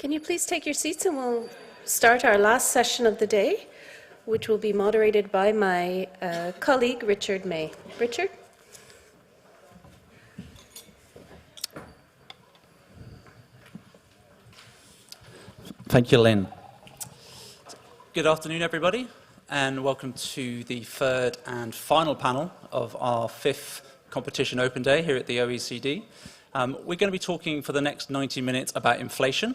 Can you please take your seats and we'll start our last session of the day, which will be moderated by my colleague, Richard May. Richard? Thank you, Lynn. Good afternoon, everybody, and welcome to the third and final panel of our fifth Competition Open Day here at the OECD. We're going to be talking for the next 90 minutes about inflation.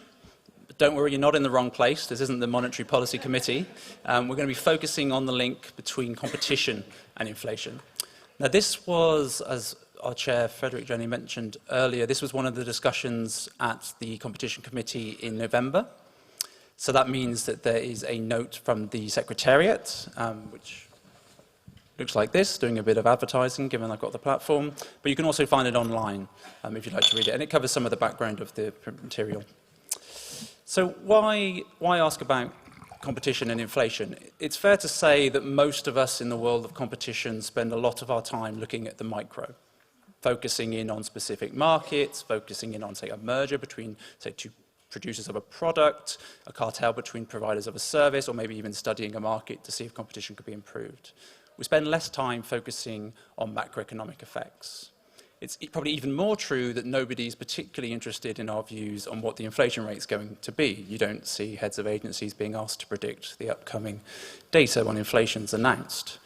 Don't worry, you're not in the wrong place. This isn't the Monetary Policy Committee. We're going to be focusing on the link between competition and inflation. Now, this was, as our chair, Frederick Jenny, mentioned earlier, this was one of the discussions at the Competition Committee in November. So that means that there is a note from the Secretariat, which looks like this, doing a bit of advertising, given I've got the platform. But you can also find it online if you'd like to read it. And it covers some of the background of the material. So why ask about competition and inflation? It's fair to say that most of us in the world of competition spend a lot of our time looking at the micro, focusing in on specific markets, focusing in on, say, a merger between, say, two producers of a product, a cartel between providers of a service, or maybe even studying a market to see if competition could be improved. We spend less time focusing on macroeconomic effects. It's probably even more true that nobody's particularly interested in our views on what the inflation rate is going to be. You don't see heads of agencies being asked to predict the upcoming data when inflation's announced.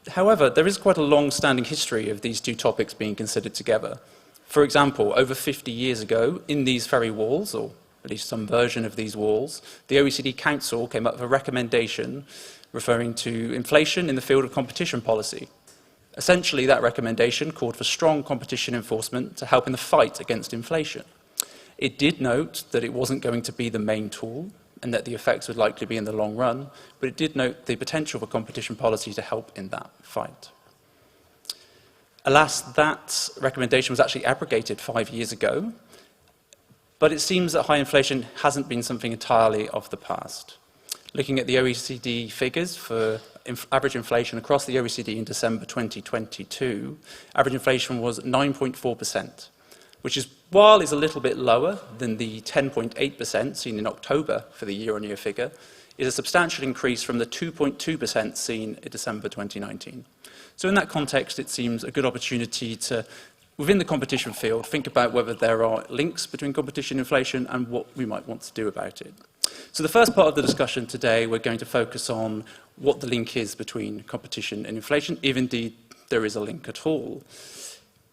However, there is quite a long-standing history of these two topics being considered together. For example, over 50 years ago, in these very walls, or at least some version of these walls, the OECD Council came up with a recommendation referring to inflation in the field of competition policy. Essentially, that recommendation called for strong competition enforcement to help in the fight against inflation. It did note that it wasn't going to be the main tool and that the effects would likely be in the long run, but it did note the potential for competition policy to help in that fight. Alas, that recommendation was actually abrogated 5 years ago, but it seems that high inflation hasn't been something entirely of the past. Looking at the OECD figures for average inflation across the OECD in December 2022, average inflation was 9.4%, which is, while is a little bit lower than the 10.8% seen in October for the year-on-year figure, is a substantial increase from the 2.2% seen in December 2019. So in that context, it seems a good opportunity to, within the competition field, think about whether there are links between competition and inflation and what we might want to do about it. So the first part of the discussion today, we're going to focus on what the link is between competition and inflation, if indeed there is a link at all.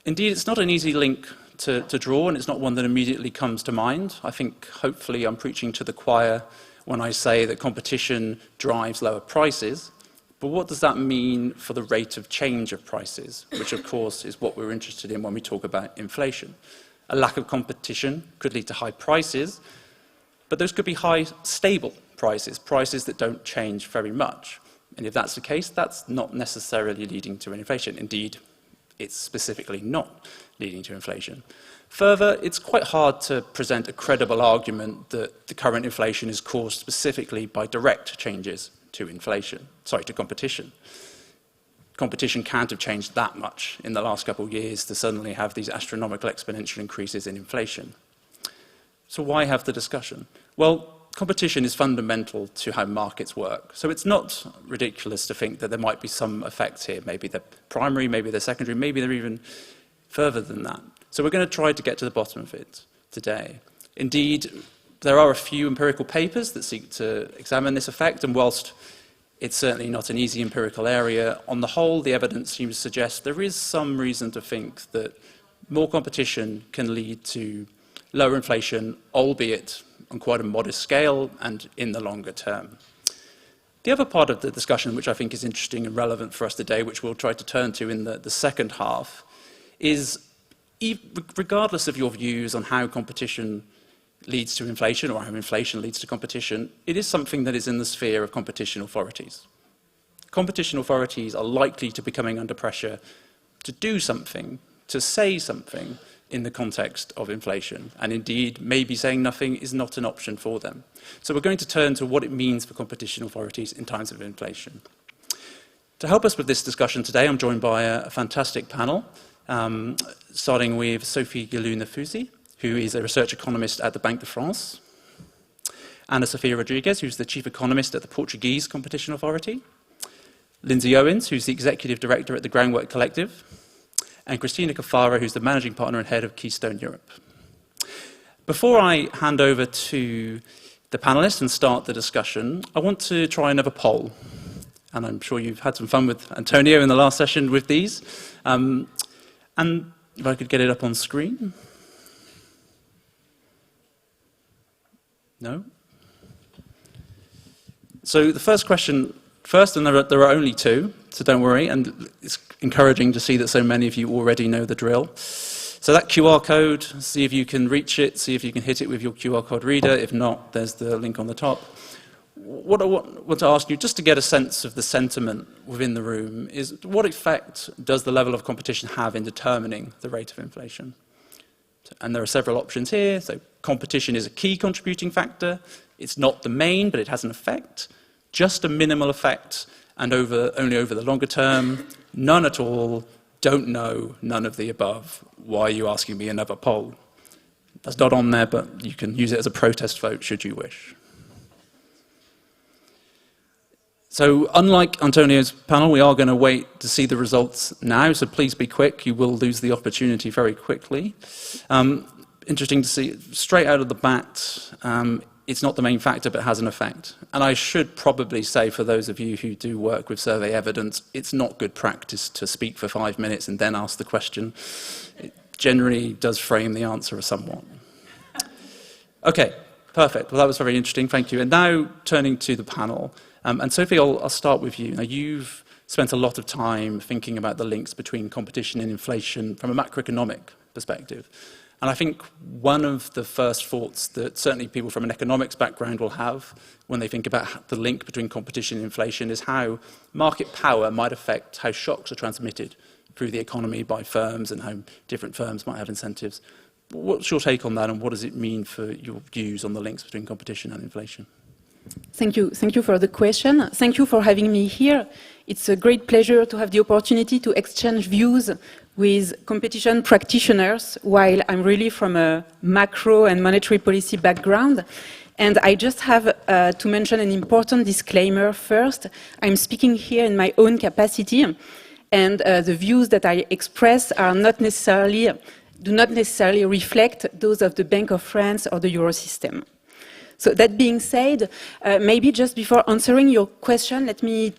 Indeed, it's not an easy link to draw, and it's not one that immediately comes to mind. I think, hopefully, I'm preaching to the choir when I say that competition drives lower prices. But what does that mean for the rate of change of prices, which, of course, is what we're interested in when we talk about inflation? A lack of competition could lead to high prices, but those could be high, stable prices, prices that don't change very much. And if that's the case, that's not necessarily leading to inflation. Indeed, it's specifically not leading to inflation. Further, it's quite hard to present a credible argument that the current inflation is caused specifically by direct changes to competition. Competition can't have changed that much in the last couple of years to suddenly have these astronomical exponential increases in inflation. So why have the discussion? Well, competition is fundamental to how markets work. So it's not ridiculous to think that there might be some effects here. Maybe they're primary, maybe they're secondary, maybe they're even further than that. So we're going to try to get to the bottom of it today. Indeed, there are a few empirical papers that seek to examine this effect, and whilst it's certainly not an easy empirical area, on the whole, the evidence seems to suggest there is some reason to think that more competition can lead to lower inflation, albeit on quite a modest scale and in the longer term. The other part of the discussion, which I think is interesting and relevant for us today, which we'll try to turn to in the second half, is regardless of your views on how competition leads to inflation or how inflation leads to competition, it is something that is in the sphere of competition authorities. Competition authorities are likely to be coming under pressure to do something, to say something, in the context of inflation. And indeed, maybe saying nothing is not an option for them. So we're going to turn to what it means for competition authorities in times of inflation. To help us with this discussion today, I'm joined by a fantastic panel, starting with Sophie Guillou-Nafusi, who is a research economist at the Banque de France, Ana Sofia Rodrigues, who's the chief economist at the Portuguese Competition Authority, Lindsay Owens, who's the executive director at the Groundwork Collective, and Christina Cafaro, who's the managing partner and head of Keystone Europe. Before I hand over to the panelists and start the discussion, I want to try another poll. And I'm sure you've had some fun with Antonio in the last session with these. And if I could get it up on screen. No? So the first question, and there are only two, so don't worry, and it's encouraging to see that so many of you already know the drill. So that QR code, see if you can reach it, see if you can hit it with your QR code reader. If not, there's the link on the top. What I want to ask you, just to get a sense of the sentiment within the room, is what effect does the level of competition have in determining the rate of inflation? And there are several options here. So competition is a key contributing factor. It's not the main, but it has an effect. Just a minimal effect, and only over the longer term. None at all. Don't know, none of the above. Why are you asking me another poll? That's not on there, but you can use it as a protest vote should you wish. So unlike Antonio's panel, we are going to wait to see the results now, so please be quick. You will lose the opportunity very quickly. Interesting to see, straight out of the bat, it's not the main factor, but has an effect. And I should probably say, for those of you who do work with survey evidence, it's not good practice to speak for 5 minutes and then ask the question. It generally does frame the answer somewhat. Okay, perfect. Well, that was very interesting. Thank you. And now turning to the panel. And Sophie, I'll start with you. Now, you've spent a lot of time thinking about the links between competition and inflation from a macroeconomic perspective. And I think one of the first thoughts that certainly people from an economics background will have when they think about the link between competition and inflation is how market power might affect how shocks are transmitted through the economy by firms and how different firms might have incentives. What's your take on that, and what does it mean for your views on the links between competition and inflation? Thank you. Thank you for the question. Thank you for having me here. It's a great pleasure to have the opportunity to exchange views with competition practitioners, while I'm really from a macro and monetary policy background. And I just have to mention an important disclaimer first. I'm speaking here in my own capacity, and the views that I express are do not necessarily reflect those of the Bank of France or the Eurosystem. So that being said, maybe just before answering your question, let me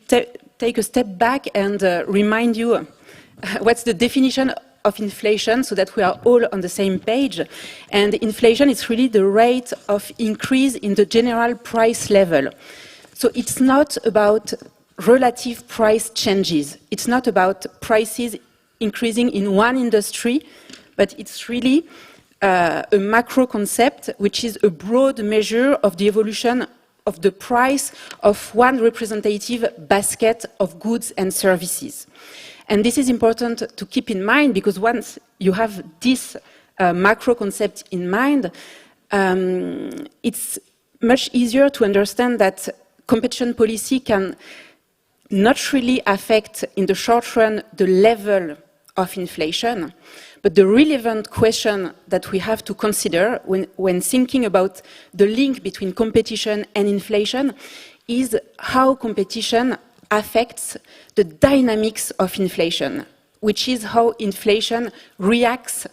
take a step back and remind you what's the definition of inflation, so that we are all on the same page. And inflation is really the rate of increase in the general price level. So it's not about relative price changes. It's not about prices increasing in one industry, but it's really a macro concept, which is a broad measure of the evolution of the price of one representative basket of goods and services. And this is important to keep in mind, because once you have this macro concept in mind, it's much easier to understand that competition policy can not really affect in the short run the level of inflation, but the relevant question that we have to consider when thinking about the link between competition and inflation is how competition affects the dynamics of inflation, which is how inflation reacts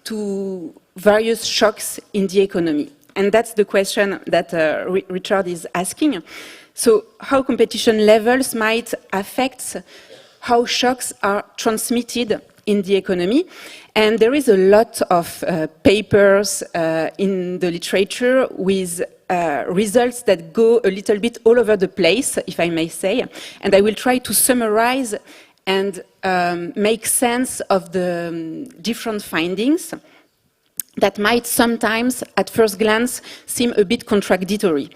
to various shocks in the economy. And that's the question that Richard is asking. So how competition levels might affect how shocks are transmitted in the economy. And there is a lot of papers in the literature with results that go a little bit all over the place, if I may say. And I will try to summarize and make sense of the different findings that might sometimes, at first glance, seem a bit contradictory.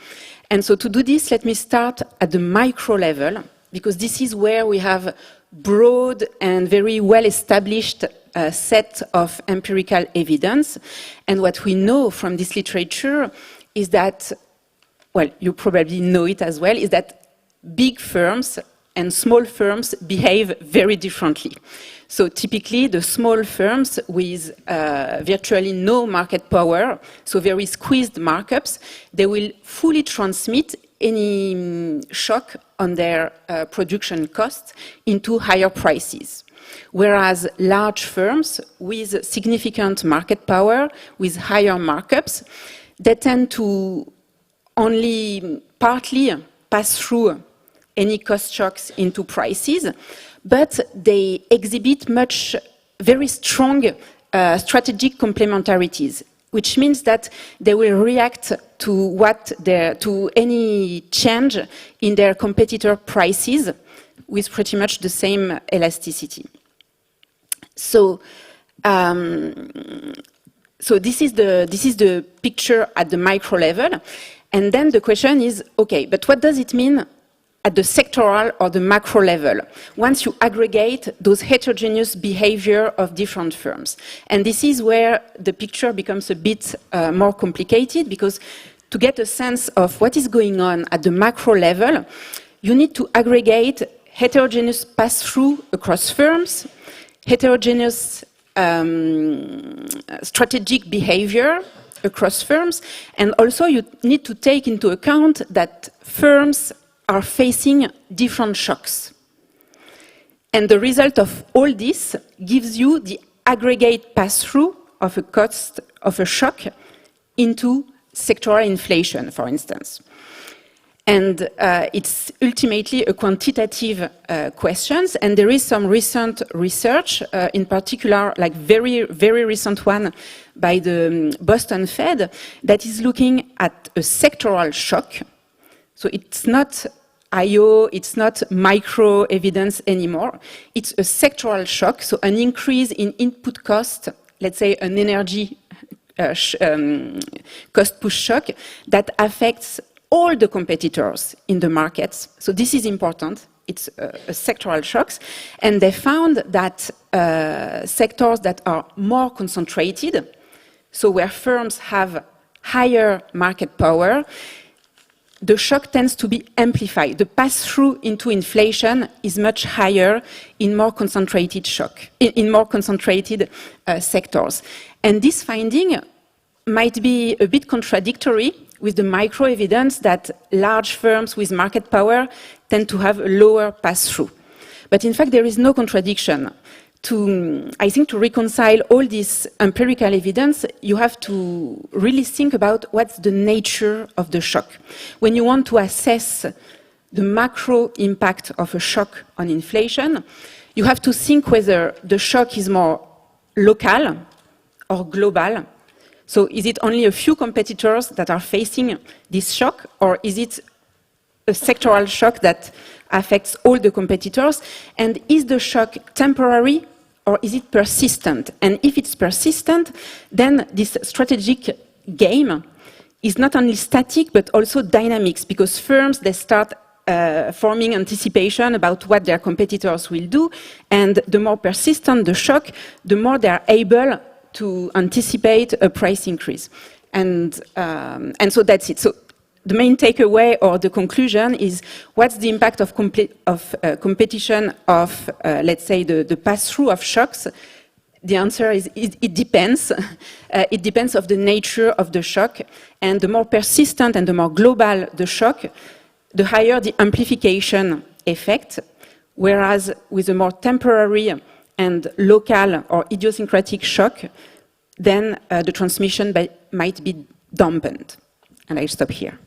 And so to do this, let me start at the micro level, because this is where we have broad and very well-established set of empirical evidence. And what we know from this literature is that, well, you probably know it as well, is that big firms and small firms behave very differently. So typically, the small firms with virtually no market power, so very squeezed markups, they will fully transmit any shock on their production costs into higher prices. Whereas large firms with significant market power, with higher markups, they tend to only partly pass through any cost shocks into prices, but they exhibit very strong strategic complementarities, which means that they will react to any change in their competitor prices with pretty much the same elasticity. So this is the picture at the micro level, and then the question is, okay, but what does it mean at the sectoral or the macro level, once you aggregate those heterogeneous behavior of different firms? And this is where the picture becomes a bit more complicated, because to get a sense of what is going on at the macro level, you need to aggregate heterogeneous pass-through across firms, heterogeneous strategic behavior across firms, and also you need to take into account that firms are facing different shocks. And the result of all this gives you the aggregate pass-through of a cost of a shock into sectoral inflation, for instance. And it's ultimately a quantitative question, and there is some recent research, in particular, like very, very recent one by the Boston Fed, that is looking at a sectoral shock. So it's not IO, it's not micro evidence anymore. It's a sectoral shock, so an increase in input cost, let's say an energy cost push shock that affects all the competitors in the markets. So this is important. It's a sectoral shocks. And they found that sectors that are more concentrated, so where firms have higher market power, the shock tends to be amplified. The pass-through into inflation is much higher in more concentrated sectors. And this finding might be a bit contradictory with the micro evidence that large firms with market power tend to have a lower pass-through. But in fact, there is no contradiction. I think to reconcile all this empirical evidence, you have to really think about what's the nature of the shock. When you want to assess the macro impact of a shock on inflation, you have to think whether the shock is more local or global. So is it only a few competitors that are facing this shock, or is it a sectoral shock that affects all the competitors? And is the shock temporary or is it persistent? And if it's persistent, then this strategic game is not only static but also dynamics, because firms, they start forming anticipation about what their competitors will do, and the more persistent the shock, the more they are able to anticipate a price increase. And so that's it. So the main takeaway or the conclusion is, what's the impact of competition of, let's say, the pass-through of shocks? The answer is it depends. It depends of the nature of the shock. And the more persistent and the more global the shock, the higher the amplification effect. Whereas with a more temporary and local or idiosyncratic shock, then the transmission might be dampened. And I stop here.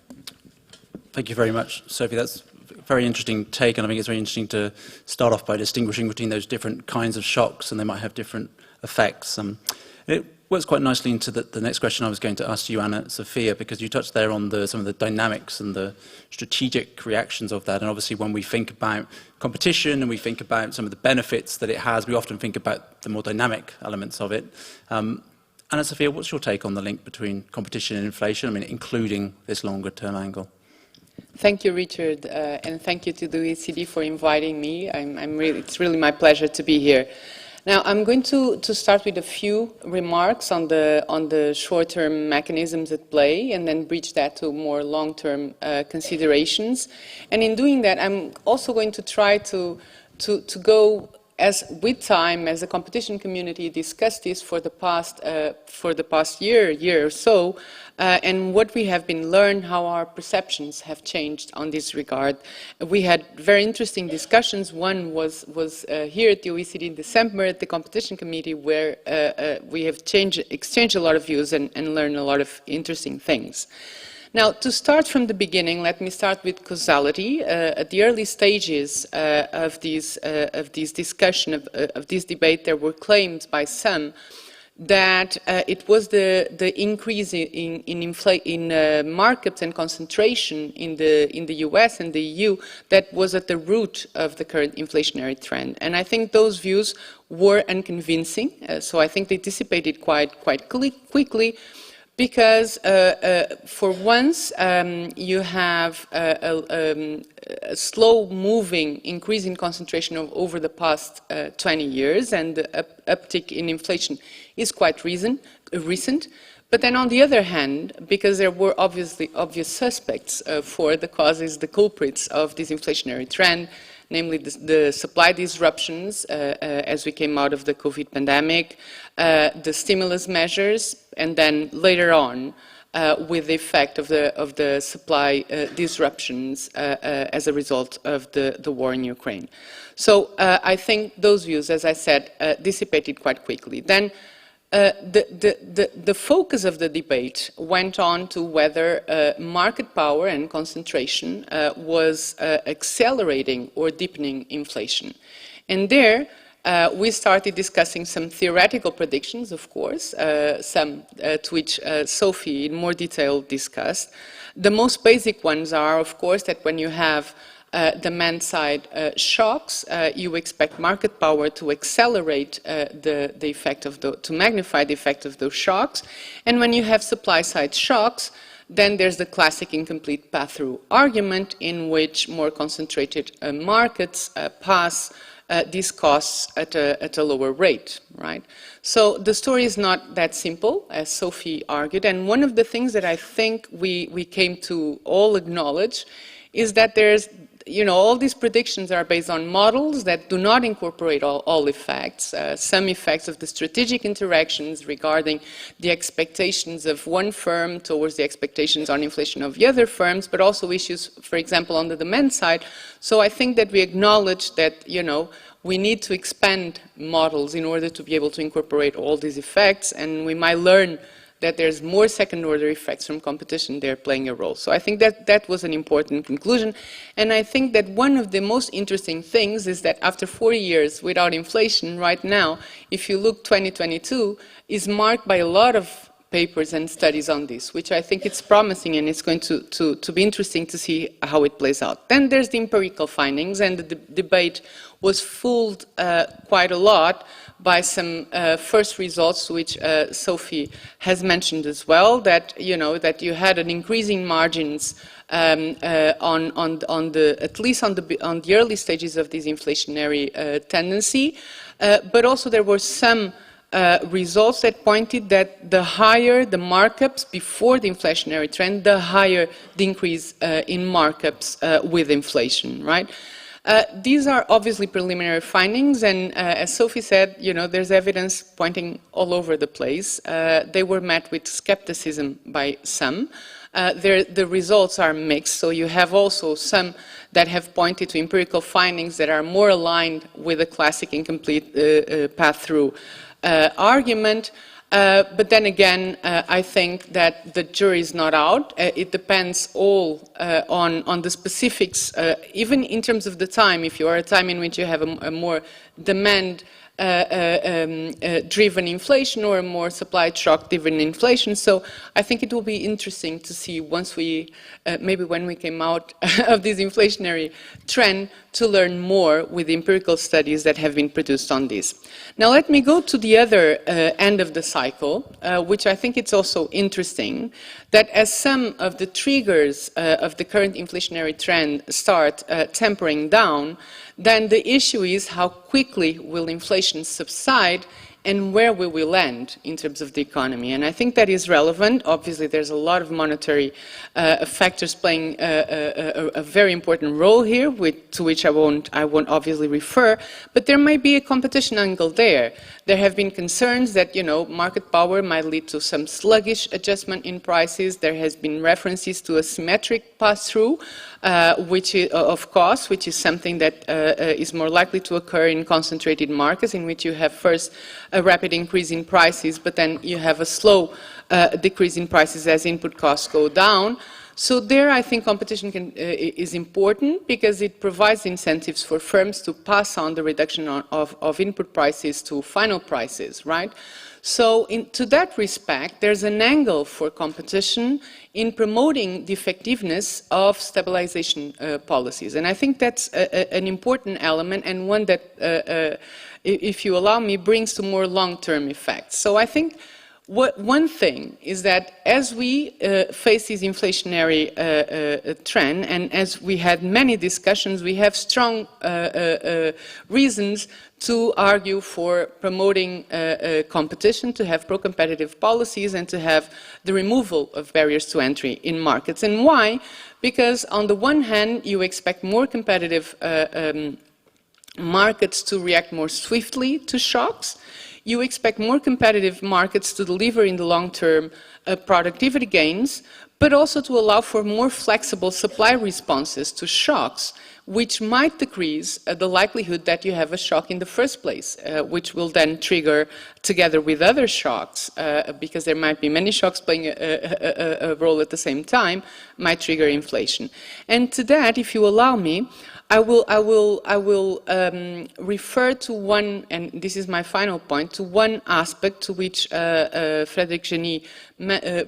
Thank you very much, Sophie. That's a very interesting take, and I think it's very interesting to start off by distinguishing between those different kinds of shocks, and they might have different effects. It works quite nicely into the next question I was going to ask you, Anna Sophia, because you touched there on some of the dynamics and the strategic reactions of that. And obviously, when we think about competition and we think about some of the benefits that it has, we often think about the more dynamic elements of it. Anna Sophia, what's your take on the link between competition and inflation, I mean, including this longer-term angle? Thank you, Richard, and thank you to the OECD for inviting me. It's really my pleasure to be here. Now, I'm going to start with a few remarks on the short-term mechanisms at play, and then bridge that to more long-term considerations. And in doing that, I'm also going to try to go as with time, as the competition community discussed this for the past year or so, and what we have been learned, how our perceptions have changed on this regard. We had very interesting discussions. One was here at the OECD in December at the competition committee, where we have exchanged a lot of views and learned a lot of interesting things. Now, to start from the beginning, let me start with causality. At the early stages of this discussion, of this debate, there were claims by some that it was the increase in markups and concentration in the US and the EU that was at the root of the current inflationary trend. And I think those views were unconvincing, so I think they dissipated quite quickly. Because for once, you have a slow-moving increase in concentration over the past 20 years, and the uptick in inflation is quite recent. But then on the other hand, because there were obvious suspects for the causes, the culprits of this inflationary trend, namely the supply disruptions as we came out of the COVID pandemic, the stimulus measures, and then later on with the effect of the supply disruptions as a result of the war in Ukraine. So I think those views, as I said, dissipated quite quickly. Then the focus of the debate went on to whether market power and concentration was accelerating or deepening inflation. And there, we started discussing some theoretical predictions, of course, some to which Sophie in more detail discussed. The most basic ones are, of course, that when you have demand-side shocks, you expect market power to accelerate the effect of to magnify the effect of those shocks. And when you have supply-side shocks, then there's the classic incomplete pass-through argument in which more concentrated markets pass these costs at a lower rate, right? So the story is not that simple, as Sophie argued, and one of the things that I think we came to all acknowledge is that there's, all these predictions are based on models that do not incorporate all effects, some effects of the strategic interactions regarding the expectations of one firm towards the expectations on inflation of the other firms, but also issues, for example, on the demand side. So I think that we acknowledge that, we need to expand models in order to be able to incorporate all these effects, and we might learn that there's more second-order effects from competition there playing a role. So I think that was an important conclusion. And I think that one of the most interesting things is that after 40 years without inflation, right now, if you look 2022, is marked by a lot of papers and studies on this, which I think it's promising, and it's going to be interesting to see how it plays out. Then there's the empirical findings, and the debate was fooled quite a lot by some first results, which Sophie has mentioned as well, that that you had an increasing margins at least on the early stages of this inflationary tendency, but also there were some results that pointed that the higher the markups before the inflationary trend, the higher the increase in markups with inflation, right? These are obviously preliminary findings, and as Sophie said, there's evidence pointing all over the place. They were met with skepticism by some. The results are mixed, so you have also some that have pointed to empirical findings that are more aligned with the classic incomplete pass-through argument. But then again, I think that the jury is not out. It depends all on the specifics, even in terms of the time. If you are a time in which you have a more demand driven inflation or a more supply shock driven inflation. So I think it will be interesting to see once we, maybe when we came out of this inflationary trend, to learn more with the empirical studies that have been produced on this. Now let me go to the other end of the cycle, which I think it's also interesting, that as some of the triggers of the current inflationary trend start tempering down, then the issue is how quickly will inflation subside and where will we land in terms of the economy. And I think that is relevant. Obviously, there's a lot of monetary factors playing a very important role here, to which I won't obviously refer, but there might be a competition angle there. There have been concerns that, market power might lead to some sluggish adjustment in prices. There has been references to a symmetric pass-through, of costs, which is something that is more likely to occur in concentrated markets, in which you have first a rapid increase in prices, but then you have a slow decrease in prices as input costs go down. So there, I think competition is important because it provides incentives for firms to pass on the reduction of input prices to final prices, right? So to that respect, there's an angle for competition in promoting the effectiveness of stabilization policies. And I think that's an important element, and one that, if you allow me, brings to more long-term effects. So I think one thing is that as we face this inflationary trend, and as we had many discussions, we have strong reasons to argue for promoting competition, to have pro-competitive policies, and to have the removal of barriers to entry in markets. And why? Because on the one hand, you expect more competitive markets to react more swiftly to shocks. You expect more competitive markets to deliver in the long term productivity gains, but also to allow for more flexible supply responses to shocks, which might decrease the likelihood that you have a shock in the first place, which will then trigger, together with other shocks, because there might be many shocks playing a role at the same time, might trigger inflation. And to that, if you allow me, I will refer to one, and this is my final point, to one aspect to which Frédéric Geny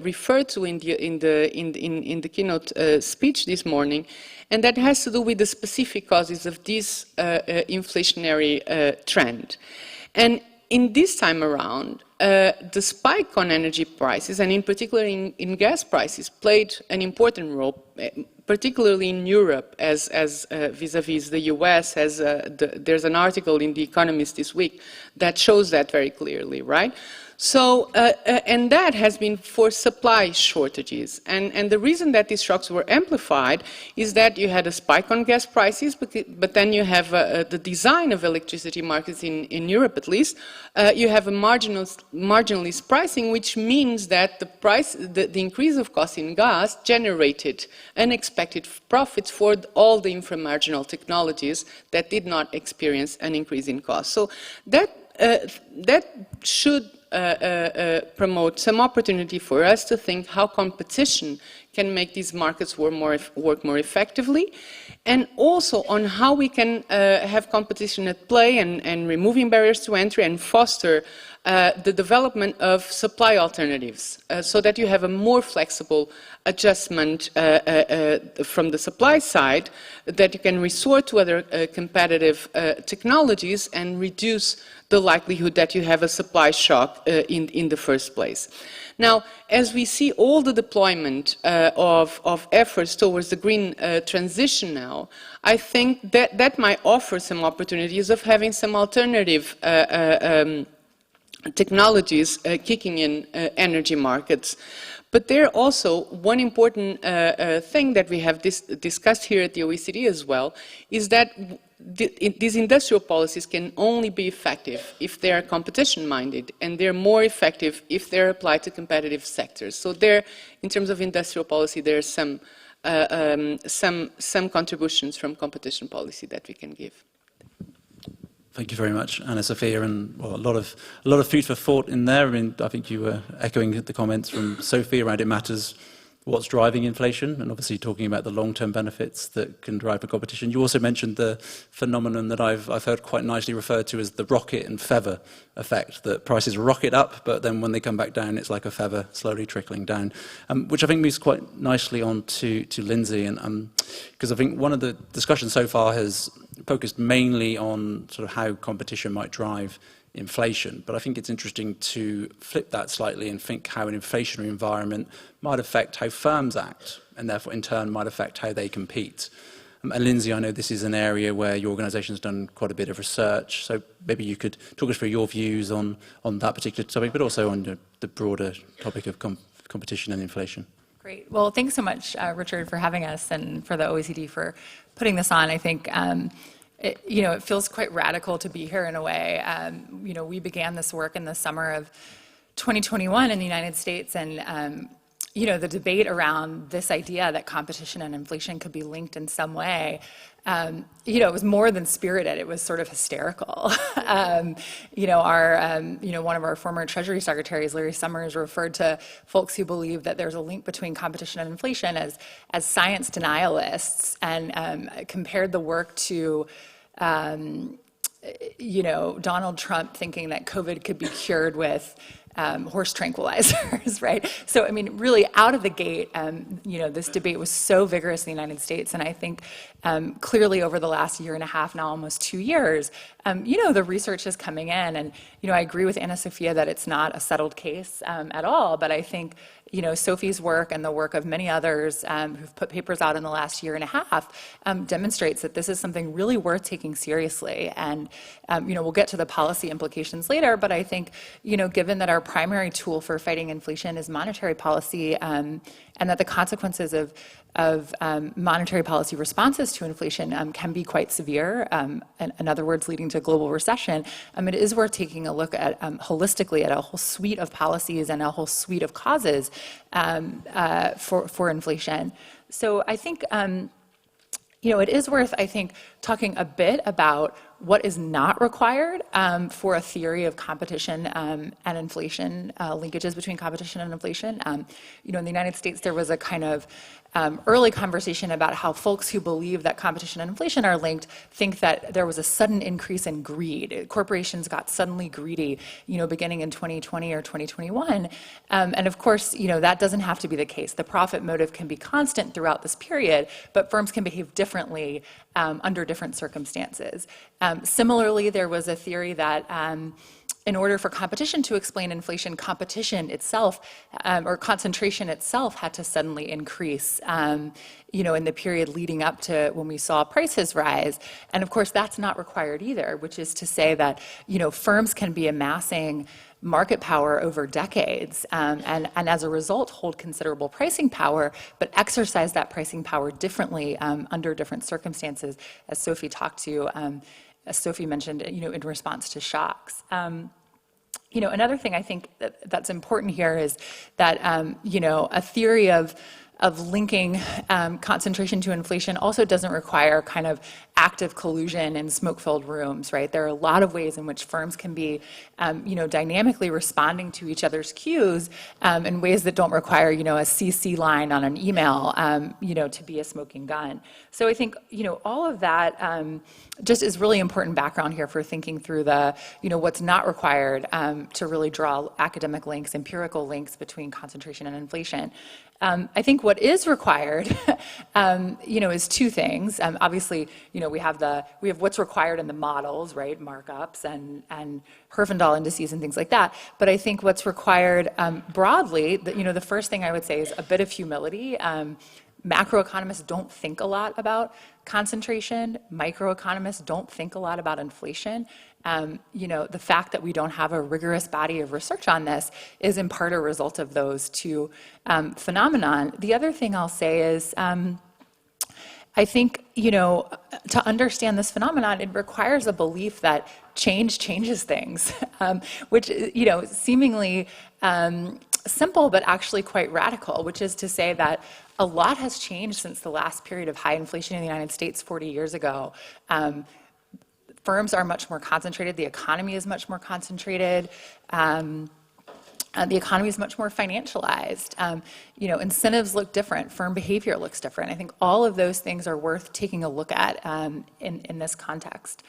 referred to in the keynote speech this morning, and that has to do with the specific causes of this inflationary trend. And in this time around, the spike on energy prices, and in particular in gas prices, played an important role, particularly in Europe, as vis-à-vis the US. There's an article in The Economist this week that shows that very clearly, right? So, and that has been for supply shortages. And the reason that these shocks were amplified is that you had a spike on gas prices, but then you have the design of electricity markets in Europe, at least. You have a marginalist pricing, which means that the increase of cost in gas generated unexpected profits for all the inframarginal technologies that did not experience an increase in cost. So that should promote some opportunity for us to think how competition can make these markets work more effectively, and also on how we can have competition at play and removing barriers to entry and foster the development of supply alternatives so that you have a more flexible adjustment from the supply side, that you can resort to other competitive technologies and reduce the likelihood that you have a supply shock in the first place. Now, as we see all the deployment of efforts towards the green transition now, I think that might offer some opportunities of having some alternative technologies kicking in energy markets. But there also, one important thing that we have discussed here at the OECD as well, is that these industrial policies can only be effective if they are competition-minded, and they're more effective if they're applied to competitive sectors. So there, in terms of industrial policy, there are some contributions from competition policy that we can give. Thank you very much, Anna Sophia, and well, a lot of food for thought in there. I mean, I think you were echoing the comments from Sophie around it matters what's driving inflation, and obviously talking about the long-term benefits that can drive the competition. You also mentioned the phenomenon that I've heard quite nicely referred to as the rocket and feather effect, that prices rocket up, but then when they come back down, it's like a feather slowly trickling down, which I think moves quite nicely on to Lindsay, and because I think one of the discussions so far has focused mainly on sort of how competition might drive inflation, but I think it's interesting to flip that slightly and think how an inflationary environment might affect how firms act, and therefore in turn might affect how they compete. And Lindsay, I know this is an area where your organisation has done quite a bit of research, so maybe you could talk us through your views on that particular topic, but also on the broader topic of competition and inflation. Great. Well, thanks so much, Richard, for having us, and for the OECD for putting this on. I think it feels quite radical to be here in a way. We began this work in the summer of 2021 in the United States, and the debate around this idea that competition and inflation could be linked in some way, it was more than spirited. It was sort of hysterical. One of our former Treasury secretaries, Larry Summers, referred to folks who believe that there's a link between competition and inflation as science denialists, and compared the work to Donald Trump thinking that COVID could be cured with horse tranquilizers, right? So, I mean, really out of the gate, this debate was so vigorous in the United States, and I think clearly over the last year and a half, now almost 2 years, the research is coming in, and, I agree with Anna Sophia that it's not a settled case at all, but I think, Sophie's work and the work of many others who've put papers out in the last year and a half demonstrates that this is something really worth taking seriously. And, we'll get to the policy implications later, but I think, given that our primary tool for fighting inflation is monetary policy, and that the consequences of monetary policy responses to inflation can be quite severe, in other words, leading to global recession, it is worth taking a look at holistically at a whole suite of policies and a whole suite of causes for inflation. So I think it is worth, I think, talking a bit about what is not required for a theory of competition and inflation, linkages between competition and inflation. In the United States, there was a kind of early conversation about how folks who believe that competition and inflation are linked think that there was a sudden increase in greed. Corporations got suddenly greedy, beginning in 2020 or 2021. And of course, that doesn't have to be the case. The profit motive can be constant throughout this period, but firms can behave differently under different circumstances. Similarly, there was a theory that in order for competition to explain inflation, competition itself or concentration itself had to suddenly increase, in the period leading up to when we saw prices rise. And of course, that's not required either, which is to say that, firms can be amassing market power over decades, and as a result hold considerable pricing power, but exercise that pricing power differently under different circumstances, as Sophie talked to, as Sophie mentioned, in response to shocks. Another thing I think that's important here is that, a theory of linking concentration to inflation also doesn't require kind of active collusion in smoke-filled rooms, right? There are a lot of ways in which firms can be, dynamically responding to each other's cues in ways that don't require, a CC line on an email, to be a smoking gun. So I think, all of that just is really important background here for thinking through the, what's not required to really draw academic links, empirical links between concentration and inflation. I think what is required, is two things. Obviously, we have what's required in the models, right? Markups and Herfindahl indices and things like that. But I think what's required broadly, the first thing I would say is a bit of humility. Macroeconomists don't think a lot about concentration. Microeconomists don't think a lot about inflation. The fact that we don't have a rigorous body of research on this is in part a result of those two phenomenon. The other thing I'll say is, I think, to understand this phenomenon, it requires a belief that change changes things, which, seemingly simple, but actually quite radical, which is to say that a lot has changed since the last period of high inflation in the United States 40 years ago. Firms are much more concentrated. The economy is much more concentrated. The economy is much more financialized. Incentives look different. Firm behavior looks different. I think all of those things are worth taking a look at in this context.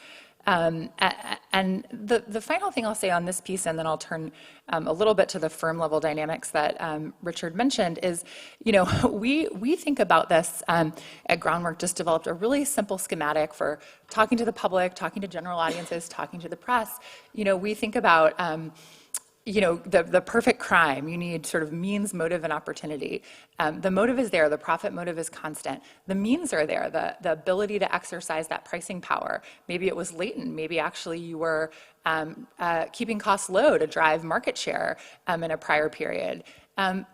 And the final thing I'll say on this piece, and then I'll turn a little bit to the firm level dynamics that Richard mentioned, is, we think about this at Groundwork, just developed a really simple schematic for talking to the public, talking to general audiences, talking to the press. We think about the perfect crime, you need sort of means, motive, and opportunity. The motive is there, the profit motive is constant. The means are there, the ability to exercise that pricing power. Maybe it was latent, maybe actually you were keeping costs low to drive market share in a prior period.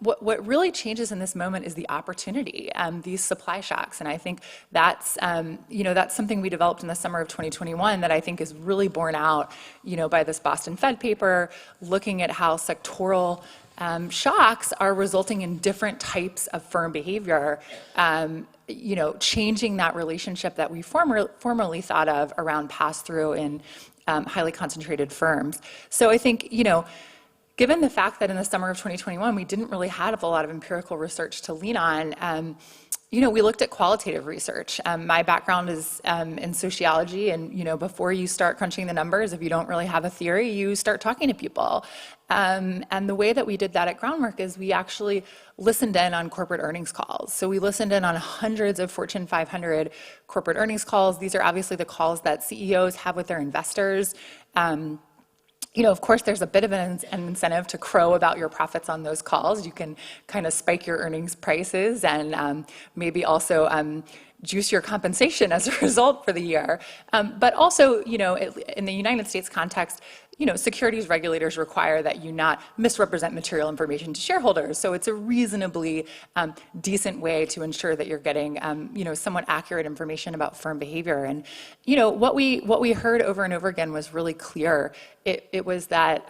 What really changes in this moment is the opportunity, these supply shocks. And I think that's, that's something we developed in the summer of 2021 that I think is really borne out, by this Boston Fed paper, looking at how sectoral shocks are resulting in different types of firm behavior, changing that relationship that we formerly thought of around pass-through in highly concentrated firms. So I think, given the fact that in the summer of 2021, we didn't really have a lot of empirical research to lean on, we looked at qualitative research. My background is in sociology, and before you start crunching the numbers, if you don't really have a theory, you start talking to people. And the way that we did that at Groundwork is we actually listened in on corporate earnings calls. So we listened in on hundreds of Fortune 500 corporate earnings calls. These are obviously the calls that CEOs have with their investors. Of course, there's a bit of an incentive to crow about your profits on those calls. You can kind of spike your earnings prices and maybe also juice your compensation as a result for the year. But also, in the United States context, securities regulators require that you not misrepresent material information to shareholders. So it's a reasonably decent way to ensure that you're getting, somewhat accurate information about firm behavior. And, what we heard over and over again was really clear. It was that,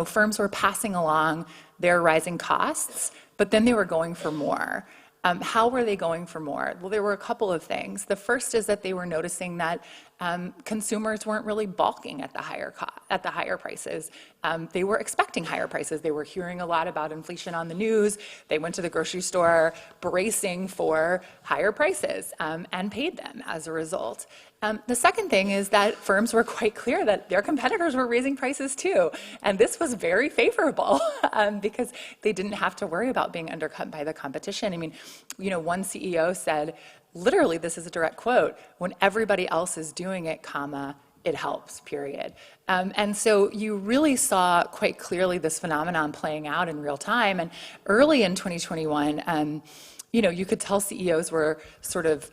firms were passing along their rising costs, but then they were going for more. How were they going for more? Well, there were a couple of things. The first is that they were noticing that consumers weren't really balking at the higher prices. They were expecting higher prices. They were hearing a lot about inflation on the news. They went to the grocery store bracing for higher prices and paid them as a result. The second thing is that firms were quite clear that their competitors were raising prices too. And this was very favorable because they didn't have to worry about being undercut by the competition. I mean, one CEO said, literally, this is a direct quote, when everybody else is doing it, comma, it helps, period. And so you really saw quite clearly this phenomenon playing out in real time. And early in 2021, you could tell CEOs were sort of,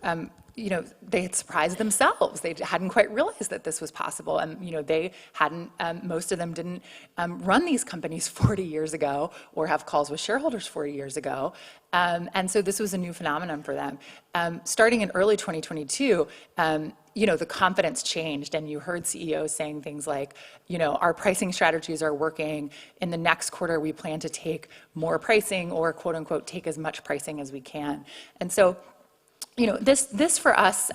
they had surprised themselves. They hadn't quite realized that this was possible. And, they hadn't, most of them didn't run these companies 40 years ago or have calls with shareholders 40 years ago. And so this was a new phenomenon for them. Starting in early 2022, the confidence changed, and you heard CEOs saying things like, our pricing strategies are working. In the next quarter, we plan to take more pricing or, quote unquote, take as much pricing as we can. And so, this for us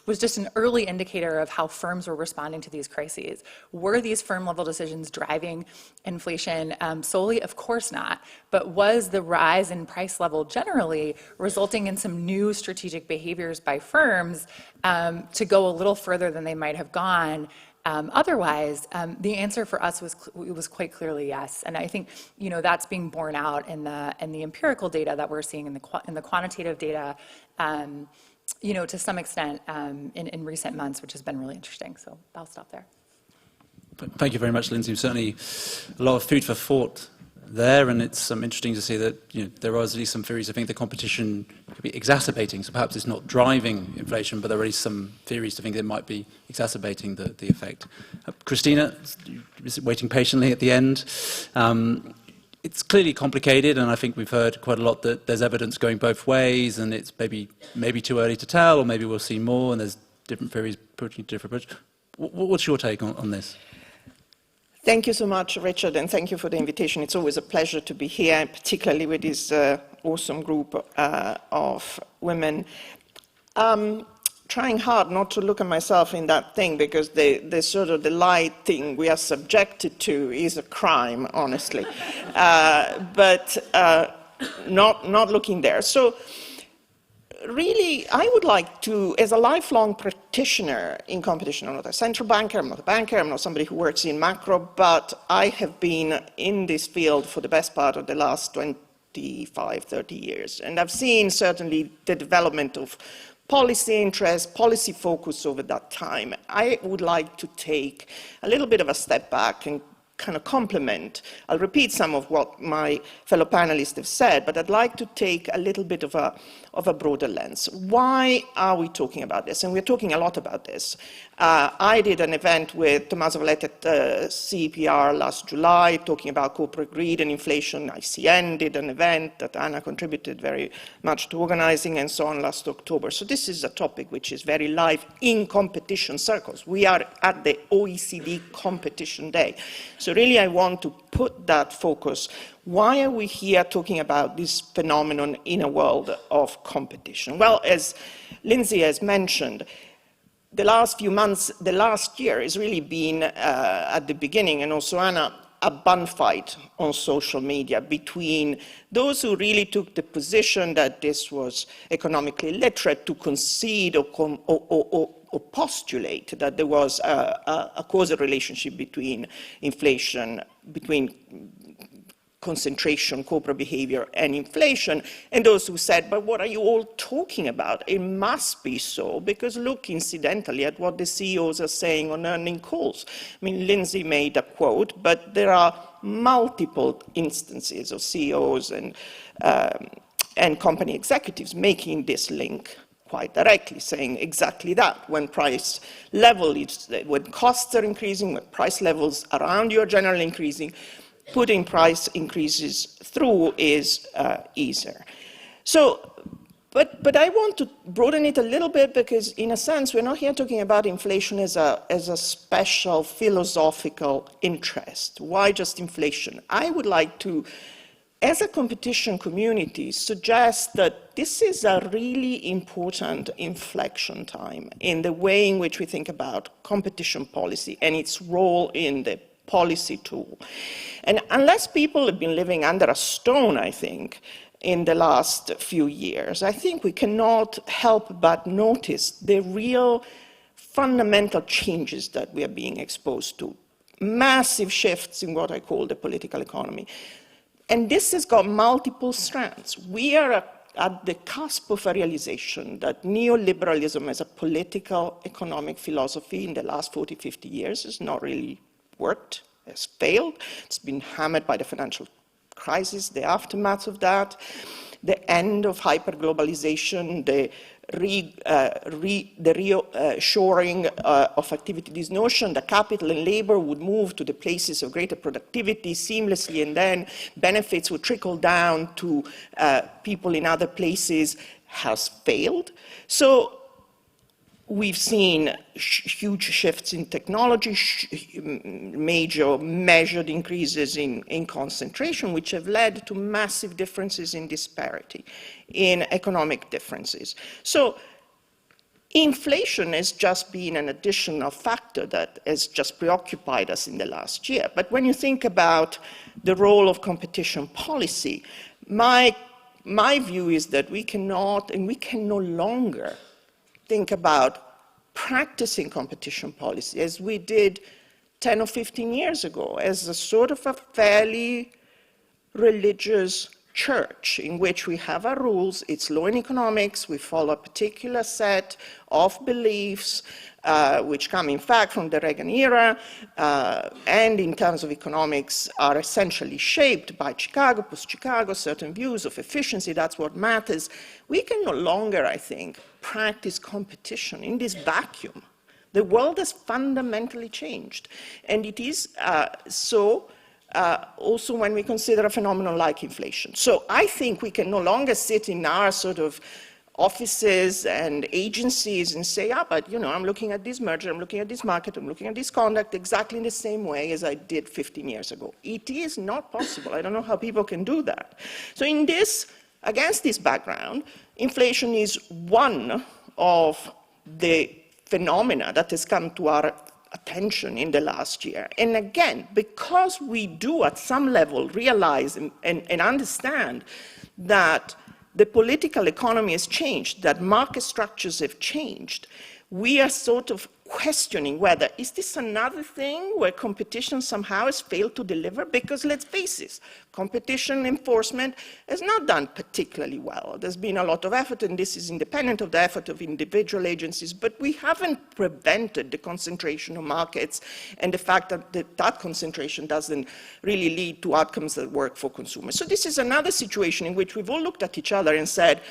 was just an early indicator of how firms were responding to these crises. Were these firm-level decisions driving inflation solely? Of course not. But was the rise in price level generally resulting in some new strategic behaviors by firms to go a little further than they might have gone? Otherwise, the answer for us was quite clearly yes, and I think that's being borne out in the empirical data that we're seeing in the quantitative data, to some extent in recent months, which has been really interesting. So I'll stop there. Thank you very much, Lindsay. Certainly, a lot of food for thought there, and it's interesting to see that there are at least some theories. I think the competition could be exacerbating, so perhaps it's not driving inflation, but there are at least some theories to think it might be exacerbating the effect. Christina, waiting patiently at the end. It's clearly complicated, and I think we've heard quite a lot that there's evidence going both ways, and it's maybe too early to tell, or maybe we'll see more, and there's different theories pushing different approaches. What's your take on this? Thank you so much, Richard, and thank you for the invitation. It's always a pleasure to be here, and particularly with this awesome group of women. Trying hard not to look at myself in that thing, because the sort of the light thing we are subjected to is a crime, honestly. But not looking there. So really, I would like to, as a lifelong practitioner in competition, I'm not a central banker, I'm not a banker, I'm not somebody who works in macro, but I have been in this field for the best part of the last 25, 30 years. And I've seen certainly the development of policy interest, policy focus over that time. I would like to take a little bit of a step back and kind of complement. I'll repeat some of what my fellow panelists have said, but I'd like to take a little bit of a broader lens. Why are we talking about this? And we're talking a lot about this. I did an event with Tommaso Valetti at CEPR last July, talking about corporate greed and inflation. ICN did an event that Anna contributed very much to organizing, and so on, last October. So this is a topic which is very live in competition circles. We are at the OECD competition day. So really I want to put that focus. Why are we here talking about this phenomenon in a world of competition? Well, as Lindsay has mentioned, the last few months, the last year has really been, at the beginning, and also Anna, a bun fight on social media between those who really took the position that this was economically literate to concede or postulate that there was a causal relationship between inflation, between concentration, corporate behavior, and inflation, and those who said, but what are you all talking about? It must be so, because look incidentally at what the CEOs are saying on earnings calls. I mean, Lindsay made a quote, but there are multiple instances of CEOs and company executives making this link quite directly, saying exactly that. When price level is, when costs are increasing, when price levels around you are generally increasing, putting price increases through is easier. So, but I want to broaden it a little bit, because in a sense, we're not here talking about inflation as a special philosophical interest. Why just inflation? I would like to, as a competition community, suggest that this is a really important inflection time in the way in which we think about competition policy and its role in the policy tool. And unless people have been living under a stone, I think, in the last few years, I think we cannot help but notice the real fundamental changes that we are being exposed to. Massive shifts in what I call the political economy. And this has got multiple strands. We are at the cusp of a realization that neoliberalism as a political economic philosophy in the last 40, 50 years has not really worked, has failed. It's been hammered by the financial crisis, the aftermath of that, the end of hyperglobalization, the reshoring of activity, this notion that capital and labor would move to the places of greater productivity seamlessly, and then benefits would trickle down to people in other places, has failed. So we've seen huge shifts in technology, major measured increases in concentration, which have led to massive differences in disparity, in economic differences. So inflation has just been an additional factor that has just preoccupied us in the last year. But when you think about the role of competition policy, my view is that we cannot and we can no longer think about practicing competition policy as we did 10 or 15 years ago, as a sort of a fairly religious church in which we have our rules, it's law in economics, we follow a particular set of beliefs which come in fact from the Reagan era, and in terms of economics are essentially shaped by Chicago, post-Chicago, certain views of efficiency, that's what matters. We can no longer, I think, practice competition in this vacuum. The world has fundamentally changed, and it is so also when we consider a phenomenon like inflation. So I think we can no longer sit in our sort of offices and agencies and say, but you know, I'm looking at this merger, I'm looking at this market, I'm looking at this conduct exactly in the same way as I did 15 years ago. It is not possible. I don't know how people can do that. So in this, against this background, inflation is one of the phenomena that has come to our attention in the last year. And again, because we do at some level realize and understand that the political economy has changed, that market structures have changed, we are sort of questioning whether, is this another thing where competition somehow has failed to deliver? Because let's face it, competition enforcement has not done particularly well. There's been a lot of effort, and this is independent of the effort of individual agencies, but we haven't prevented the concentration of markets and the fact that that concentration doesn't really lead to outcomes that work for consumers. So this is another situation in which we've all looked at each other and said,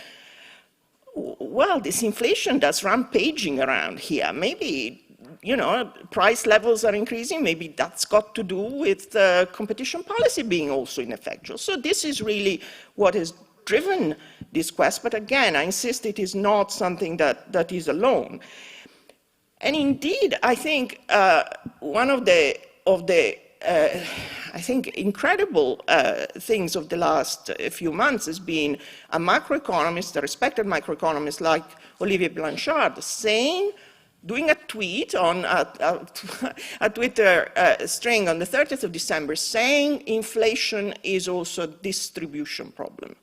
well, this inflation that's rampaging around here, maybe, you know, price levels are increasing, maybe that's got to do with competition policy being also ineffectual. So this is really what has driven this quest, but again, I insist it is not something that is alone. And indeed, I think one of the I think incredible things of the last few months has been a macroeconomist, a respected macroeconomist like Olivier Blanchard, doing a tweet on a Twitter string on the 30th of December saying inflation is also a distribution problem.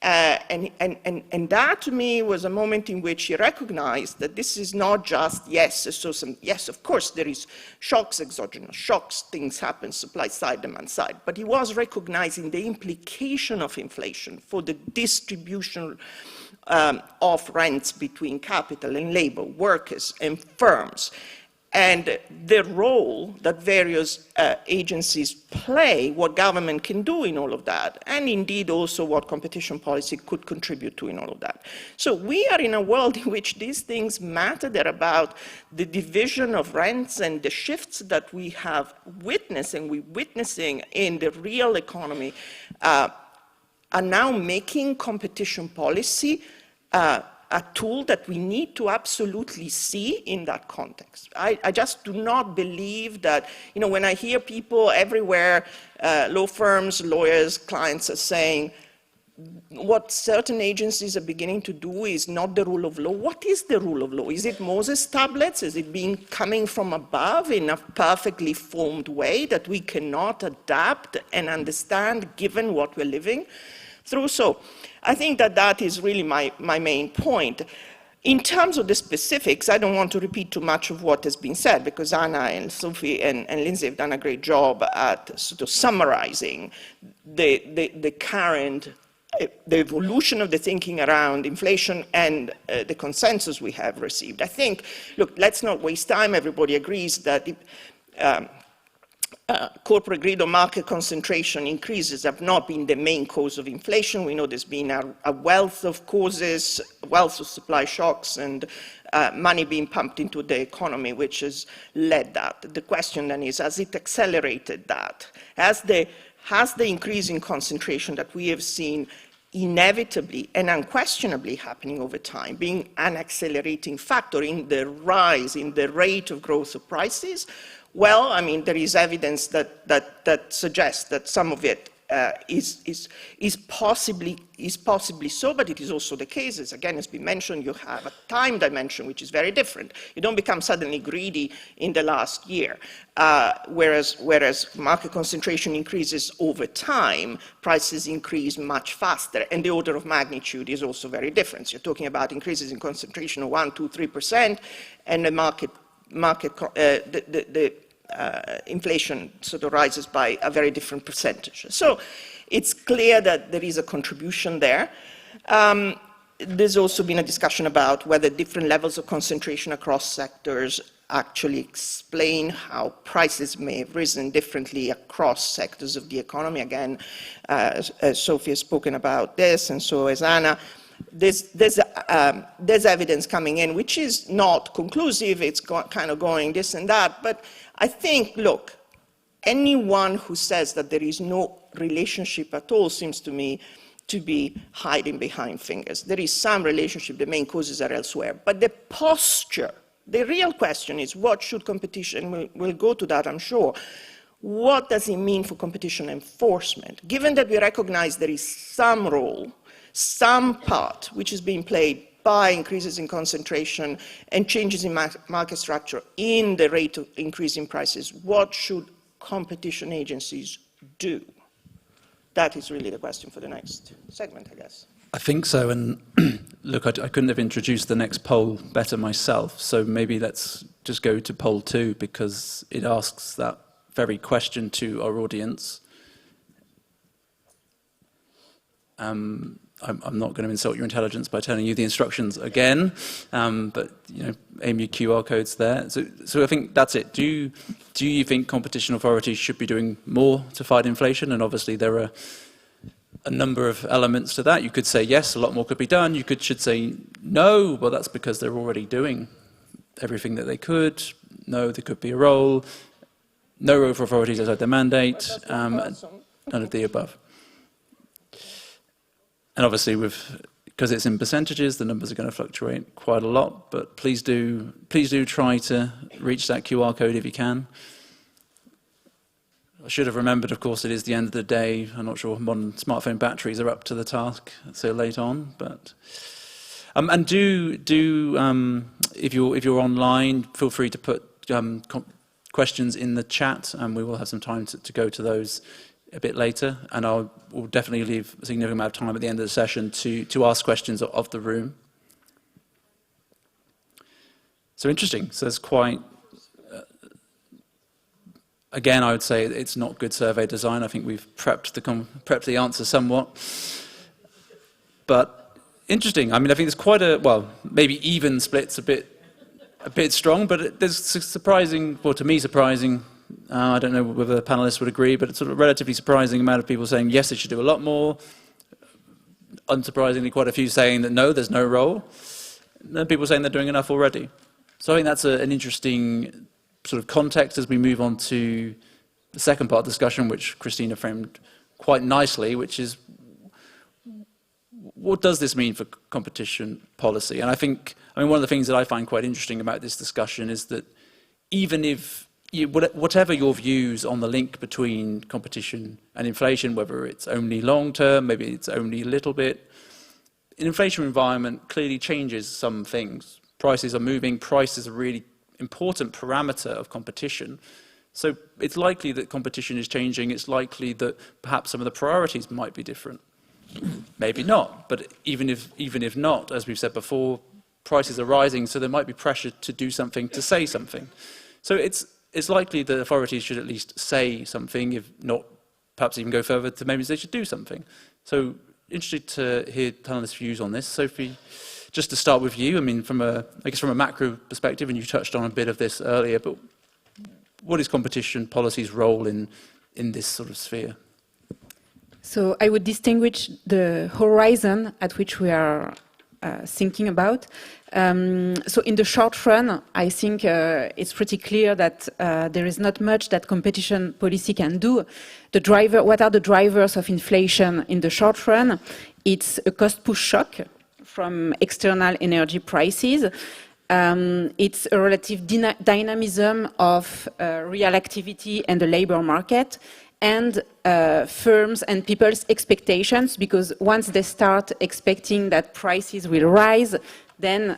And that to me was a moment in which he recognized that this is not just, yes, of course there is shocks, exogenous shocks, things happen, supply side, demand side, but he was recognizing the implication of inflation for the distribution of rents between capital and labor, workers and firms, and the role that various agencies play, what government can do in all of that, and indeed also what competition policy could contribute to in all of that. So we are in a world in which these things matter. They're about the division of rents and the shifts that we have witnessed and we're witnessing in the real economy are now making competition policy a tool that we need to absolutely see in that context. I just do not believe that, you know, when I hear people everywhere, law firms, lawyers, clients are saying, what certain agencies are beginning to do is not the rule of law. What is the rule of law? Is it Moses tablets? Is it coming from above in a perfectly formed way that we cannot adapt and understand given what we're living through? So I think that is really my main point. In terms of the specifics, I don't want to repeat too much of what has been said because Anna and Sophie and Lindsay have done a great job at sort of summarizing the current, the evolution of the thinking around inflation and the consensus we have received. I think, look, let's not waste time. Everybody agrees that corporate greed or market concentration increases have not been the main cause of inflation. We know there's been a wealth of causes, wealth of supply shocks and money being pumped into the economy, which has led that. The question then is, has it accelerated that? Has the increase in concentration that we have seen inevitably and unquestionably happening over time, being an accelerating factor in the rise in the rate of growth of prices? Well, I mean, there is evidence that suggests that some of it is possibly so, but it is also the case, as again has been mentioned, you have a time dimension which is very different. You don't become suddenly greedy in the last year, whereas market concentration increases over time, prices increase much faster, and the order of magnitude is also very different. So you're talking about increases in concentration of 1, 2, 3%, and the inflation sort of rises by a very different percentage. So it's clear that there is a contribution there. There's also been a discussion about whether different levels of concentration across sectors actually explain how prices may have risen differently across sectors of the economy. Again, as Sophie has spoken about this, and so has Anna. There's evidence coming in which is not conclusive, it's kind of going this and that, but I think, look, anyone who says that there is no relationship at all seems to me to be hiding behind fingers. There is some relationship, the main causes are elsewhere, but the posture, the real question is what should competition, we'll go to that I'm sure, what does it mean for competition enforcement? Given that we recognize there is some role, some part which is being played by increases in concentration and changes in market structure in the rate of increase in prices, what should competition agencies do? That is really the question for the next segment, I guess. I think so, and look, I couldn't have introduced the next poll better myself, so maybe let's just go to poll 2, because it asks that very question to our audience. I'm not going to insult your intelligence by telling you the instructions again, but aim your QR codes there. So I think that's it. Do you think competition authorities should be doing more to fight inflation? And obviously there are a number of elements to that. You could say yes, a lot more could be done. You should say no, well that's because they're already doing everything that they could. No, there could be a role. No role for authorities outside their mandate. None of the above. And obviously, because it's in percentages, the numbers are going to fluctuate quite a lot. But please do try to reach that QR code if you can. I should have remembered, of course, it is the end of the day. I'm not sure modern smartphone batteries are up to the task so late on. But and if you're online, feel free to put questions in the chat, and we will have some time to go to those a bit later, and we'll definitely leave a significant amount of time at the end of the session to ask questions of the room. So interesting. So it's quite, again, I would say it's not good survey design. I think we've prepped the answer somewhat, but interesting. I mean, I think there's quite a, well, maybe even splits a bit strong, but there's surprising, well, to me surprising. I don't know whether the panelists would agree, but it's sort of a relatively surprising amount of people saying yes, they should do a lot more. Unsurprisingly, quite a few saying that no, there's no role. And then people saying they're doing enough already. So I think that's an interesting sort of context as we move on to the second part of the discussion, which Christina framed quite nicely, which is what does this mean for competition policy? And I mean, one of the things that I find quite interesting about this discussion is that even if whatever your views on the link between competition and inflation, whether it's only long-term, maybe it's only a little bit, an inflation environment clearly changes some things. Prices are moving, price is a really important parameter of competition. So it's likely that competition is changing, it's likely that perhaps some of the priorities might be different. Maybe not, but even if not, as we've said before, prices are rising, so there might be pressure to do something, to say something. So it's likely that authorities should at least say something, if not perhaps even go further to maybe they should do something. So interested to hear panelists' views on this. Sophie, just to start with you, I mean, I guess from a macro perspective, and you touched on a bit of this earlier, but what is competition policy's role in this sort of sphere? So I would distinguish the horizon at which we are thinking about. So in the short run, I think it's pretty clear that there is not much that competition policy can do. What are the drivers of inflation in the short run? It's a cost push shock from external energy prices. It's a relative dynamism of real activity and the labor market, and firms and people's expectations, because once they start expecting that prices will rise, then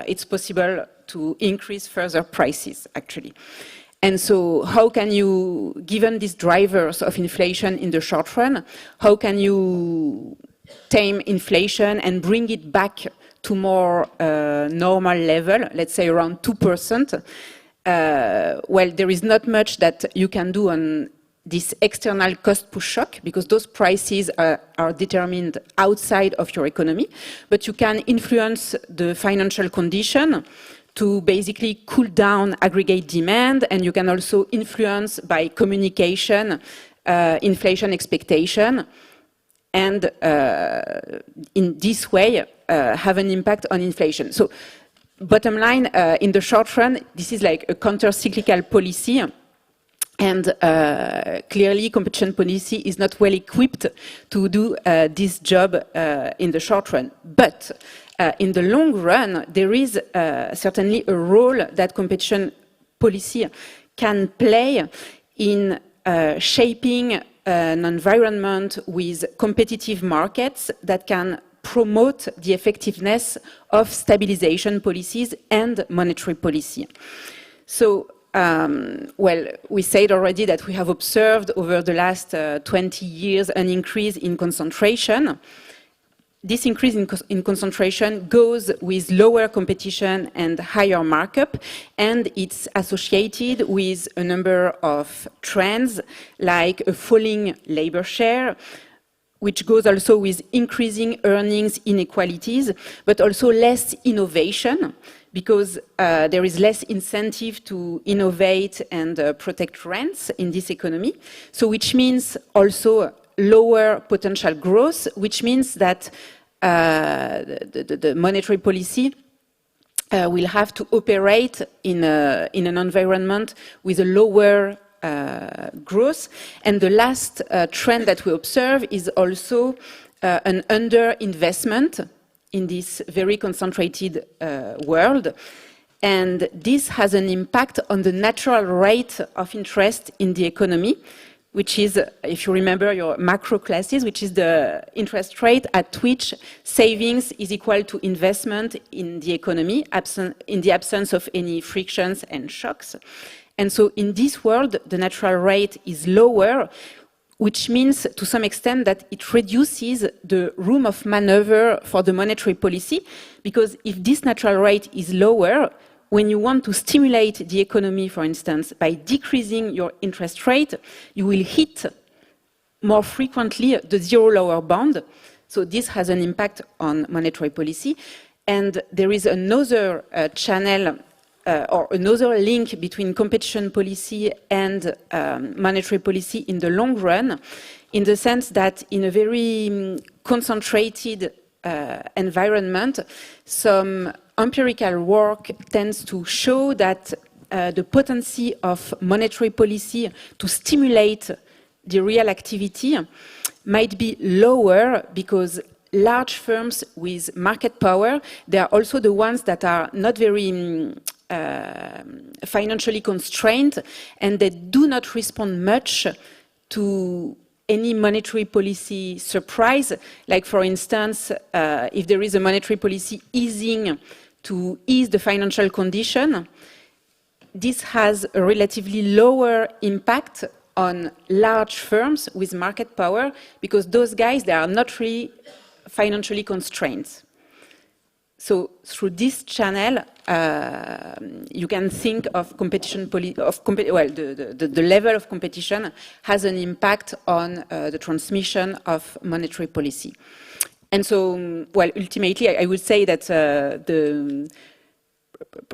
it's possible to increase further prices, actually. And so how can you, given these drivers of inflation in the short run, how can you tame inflation and bring it back to more normal level, let's say around 2%? Well, there is not much that you can do on this external cost push shock, because those prices are determined outside of your economy, but you can influence the financial condition to basically cool down aggregate demand, and you can also influence by communication inflation expectation, and in this way have an impact on inflation. So bottom line, in the short run, this is like a counter-cyclical policy. And clearly, competition policy is not well equipped to do this job in the short run. But in the long run, there is certainly a role that competition policy can play in shaping an environment with competitive markets that can promote the effectiveness of stabilization policies and monetary policy. So, well, we said already that we have observed over the last 20 years an increase in concentration. this increase in concentration goes with lower competition and higher markup, and it's associated with a number of trends, like a falling labor share, which goes also with increasing earnings inequalities, but also less innovation, because there is less incentive to innovate and protect rents in this economy. So which means also lower potential growth, which means that the monetary policy will have to operate in an environment with a lower growth. And the last trend that we observe is also an underinvestment in this very concentrated world. And this has an impact on the natural rate of interest in the economy, which is, if you remember your macro classes, which is the interest rate at which savings is equal to investment in the economy, in the absence of any frictions and shocks. And so in this world, the natural rate is lower, which means to some extent that it reduces the room of maneuver for the monetary policy, because if this natural rate is lower, when you want to stimulate the economy, for instance, by decreasing your interest rate, you will hit more frequently the zero lower bound. So this has an impact on monetary policy. And there is another channel or another link between competition policy and monetary policy in the long run, in the sense that in a very concentrated environment, some empirical work tends to show that the potency of monetary policy to stimulate the real activity might be lower, because large firms with market power, they are also the ones that are not very financially constrained, and they do not respond much to any monetary policy surprise. Like, for instance, if there is a monetary policy easing to ease the financial condition, this has a relatively lower impact on large firms with market power, because those guys, they are not really financially constrained. So through this channel, you can think of competition, the level of competition has an impact on the transmission of monetary policy. And so, well, ultimately, I would say that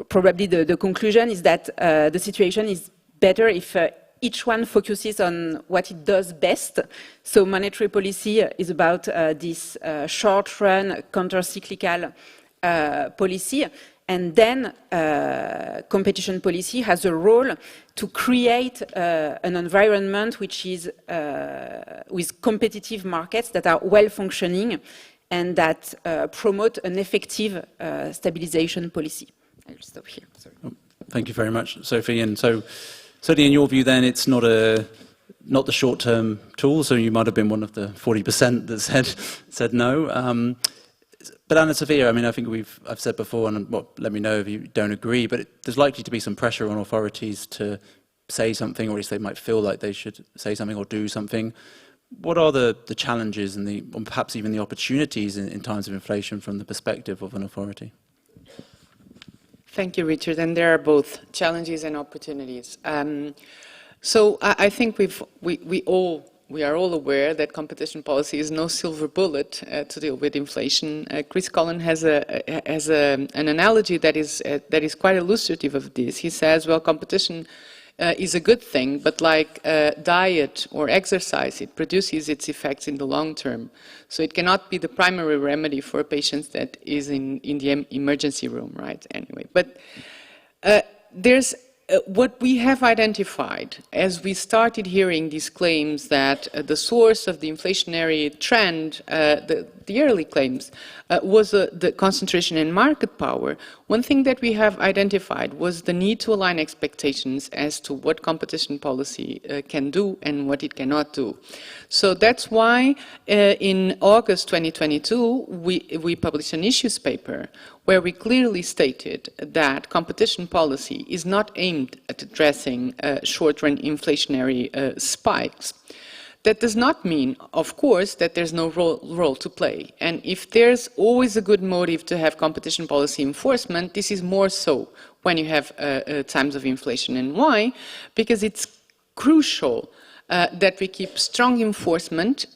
probably the conclusion is that the situation is better if each one focuses on what it does best. So monetary policy is about this short-run, counter-cyclical policy, and then competition policy has a role to create an environment which is with competitive markets that are well-functioning and that promote an effective stabilization policy. I'll stop here. Sorry. Thank you very much, Sophie. And so, certainly in your view, then, it's not the short-term tool. So you might have been one of the 40% that said no. But Anna Sophia, I mean, I think I've said before, and let me know if you don't agree, but there's likely to be some pressure on authorities to say something, or at least they might feel like they should say something or do something. What are the challenges and or perhaps even the opportunities in times of inflation from the perspective of an authority? Thank you, Richard. And there are both challenges and opportunities. So I think we are all aware that competition policy is no silver bullet to deal with inflation. Chris Collin has an analogy that is quite illustrative of this. He says, well, competition is a good thing, but like diet or exercise, it produces its effects in the long term. So it cannot be the primary remedy for a patient that is in the emergency room, right? Anyway, but there's what we have identified as we started hearing these claims that the source of the inflationary trend, the early claims, was the concentration in market power. One thing that we have identified was the need to align expectations as to what competition policy can do and what it cannot do. So that's why in August 2022, we published an issues paper where we clearly stated that competition policy is not aimed at addressing short-run inflationary spikes. That does not mean, of course, that there's no role to play. And if there's always a good motive to have competition policy enforcement, this is more so when you have times of inflation. And why? Because it's crucial that we keep strong enforcement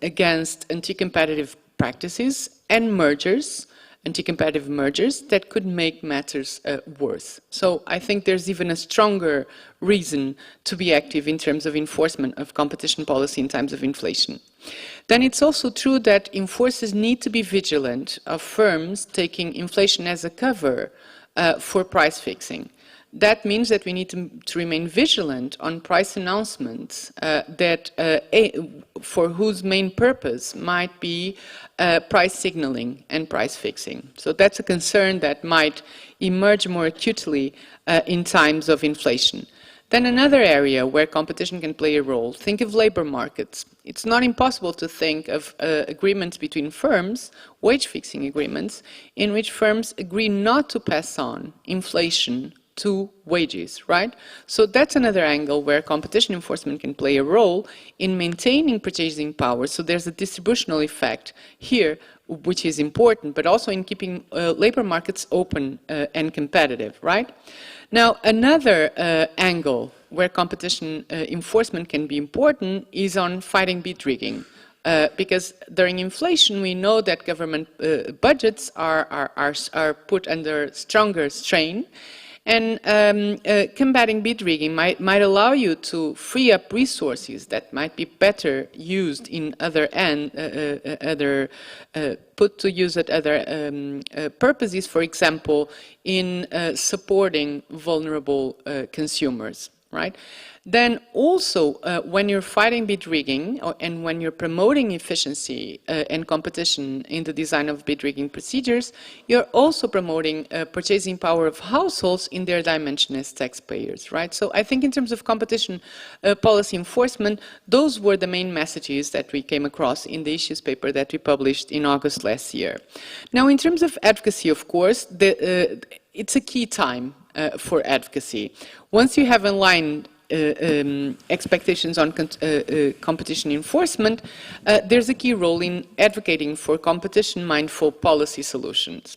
against anti-competitive practices and mergers, anti-competitive mergers that could make matters worse. So I think there's even a stronger reason to be active in terms of enforcement of competition policy in times of inflation. Then it's also true that enforcers need to be vigilant of firms taking inflation as a cover for price fixing. That means that we need to remain vigilant on price announcements for whose main purpose might be price signaling and price fixing. So that's a concern that might emerge more acutely in times of inflation. Then another area where competition can play a role, think of labor markets. It's not impossible to think of agreements between firms, wage fixing agreements, in which firms agree not to pass on inflation to wages, right? So that's another angle where competition enforcement can play a role in maintaining purchasing power. So there's a distributional effect here, which is important, but also in keeping labor markets open and competitive, right? Now, another angle where competition enforcement can be important is on fighting bid rigging. Because during inflation, we know that government budgets are put under stronger strain. And combating bid rigging might allow you to free up resources that might be better used in put to use at other purposes, for example, in supporting vulnerable consumers, right? Then also, when you're fighting bid rigging and when you're promoting efficiency and competition in the design of bid rigging procedures, you're also promoting purchasing power of households in their dimension as taxpayers, right? So I think in terms of competition policy enforcement, those were the main messages that we came across in the issues paper that we published in August last year. Now, in terms of advocacy, of course, it's a key time for advocacy. Once you have aligned expectations on competition enforcement, there's a key role in advocating for competition-mindful policy solutions.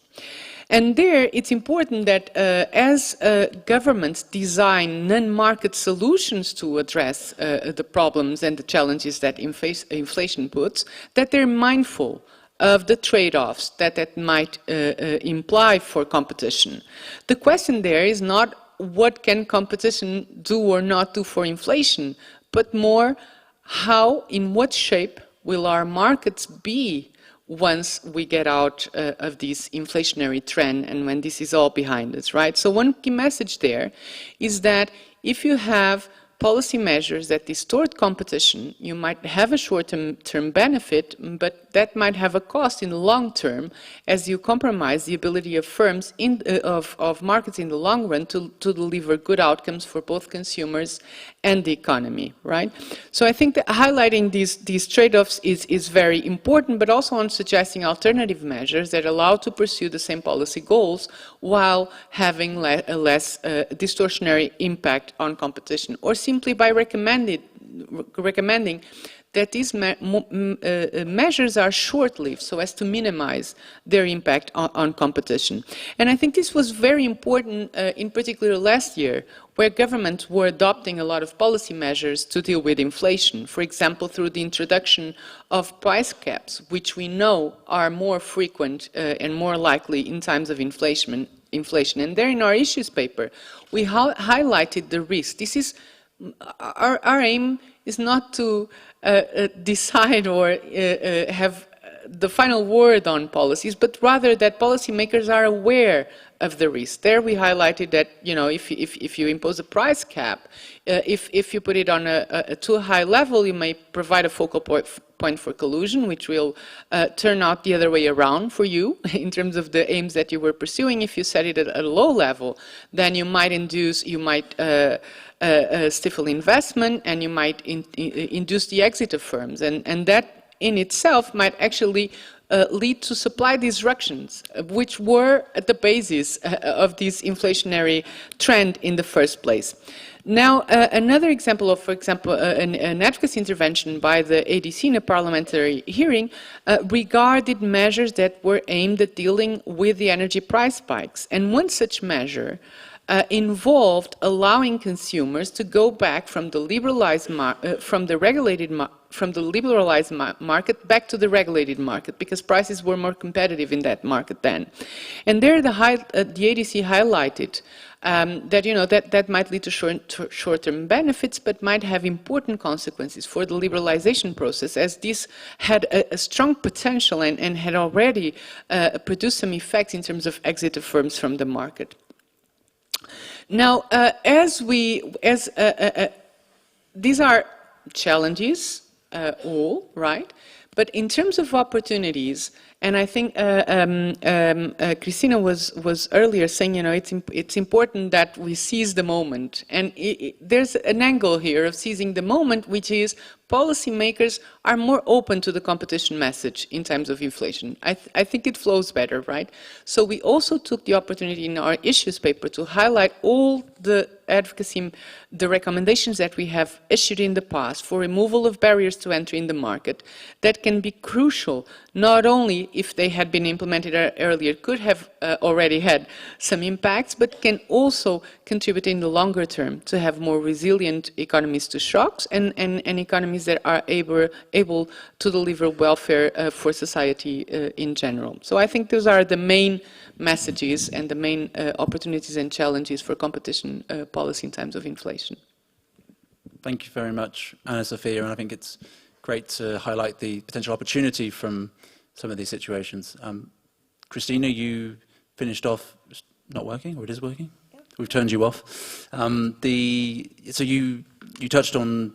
And there, it's important that as governments design non-market solutions to address the problems and the challenges that inflation puts, that they're mindful of the trade-offs that might imply for competition. The question there is not what can competition do or not do for inflation, but more how, in what shape will our markets be once we get out of this inflationary trend and when this is all behind us, right? So one key message there is that if you have policy measures that distort competition, you might have a short-term benefit, but that might have a cost in the long term as you compromise the ability of firms of markets in the long run to deliver good outcomes for both consumers and the economy, right? So I think that highlighting these trade-offs is very important, but also on suggesting alternative measures that allow to pursue the same policy goals while having a less distortionary impact on competition, or simply by recommending that these measures are short-lived so as to minimize their impact on competition. And I think this was very important in particular last year, where governments were adopting a lot of policy measures to deal with inflation, for example, through the introduction of price caps, which we know are more frequent and more likely in times of inflation. And there in our issues paper, we highlighted the risk. This is our aim is not to decide or have the final word on policies, but rather that policymakers are aware of the risk. There we highlighted that, you know, if you impose a price cap, if you put it on a too high level, you may provide a focal point for collusion, which will turn out the other way around for you in terms of the aims that you were pursuing. If you set it at a low level, then you might stifle investment, and you might induce the exit of firms, and that in itself might actually lead to supply disruptions, which were at the basis of this inflationary trend in the first place. Now, another example of, for example, an advocacy intervention by the ADC in a parliamentary hearing regarded measures that were aimed at dealing with the energy price spikes. And one such measure involved allowing consumers to go back from the liberalized market back to the regulated market, because prices were more competitive in that market then. And there the ADC highlighted that that might lead to short-term benefits, but might have important consequences for the liberalization process, as this had a strong potential and had already produced some effects in terms of exit of firms from the market. Now, these are challenges, all right, but in terms of opportunities, and I think Christina was earlier saying, it's important that we seize the moment, and there's an angle here of seizing the moment, which is policymakers are more open to the competition message in times of inflation. I think it flows better, right? So we also took the opportunity in our issues paper to highlight all the advocacy, the recommendations that we have issued in the past for removal of barriers to entry in the market that can be crucial, not only if they had been implemented earlier, could have already had some impacts, but can also contribute in the longer term to have more resilient economies to shocks and economies that are able to deliver welfare for society in general. So I think those are the main messages and the main opportunities and challenges for competition policy in times of inflation. Thank you very much, Anna Sophia, and I think it's great to highlight the potential opportunity from some of these situations. Christina, you finished off not working, or it is working? Yeah. We've turned you off. So you touched on,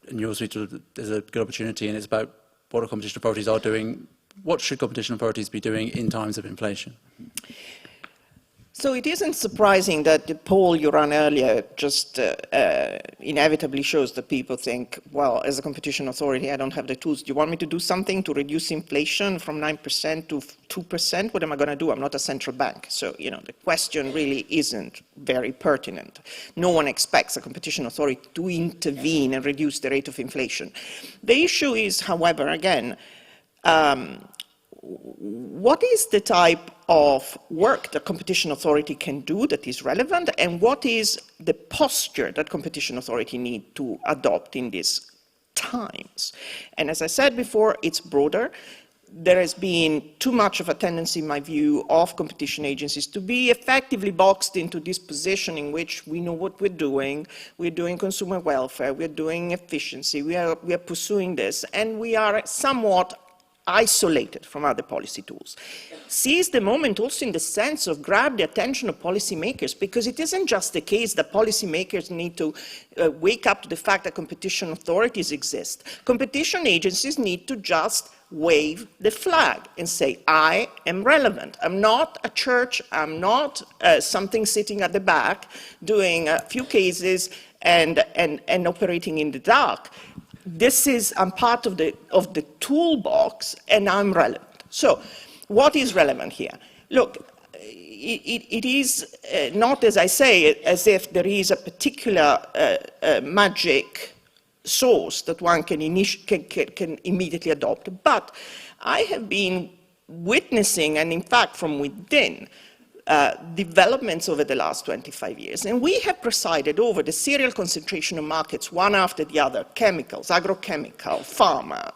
in your suite, there's a good opportunity, and it's about what competition authorities are doing. What should competition authorities be doing in times of inflation? So it isn't surprising that the poll you ran earlier just inevitably shows that people think, well, as a competition authority, I don't have the tools. Do you want me to do something to reduce inflation from 9% to 2%? What am I going to do? I'm not a central bank. So, the question really isn't very pertinent. No one expects a competition authority to intervene and reduce the rate of inflation. The issue is, however, again, what is the type of work that competition authority can do that is relevant, and what is the posture that competition authority need to adopt in these times? And as I said before, it's broader. There has been too much of a tendency, in my view, of competition agencies to be effectively boxed into this position in which we know what we're doing consumer welfare, we're doing efficiency, we are pursuing this, and we are somewhat isolated from other policy tools. Seize the moment also in the sense of grab the attention of policymakers, because it isn't just the case that policymakers need to wake up to the fact that competition authorities exist. Competition agencies need to just wave the flag and say, I am relevant. I'm not a church, I'm not something sitting at the back doing a few cases and operating in the dark. I'm part of the toolbox, and I'm relevant. So, what is relevant here? Look, it is not, as I say, as if there is a particular magic source that one can immediately adopt. But I have been witnessing, and in fact from within, developments over the last 25 years. And we have presided over the serial concentration of markets one after the other: chemicals, agrochemical, pharma,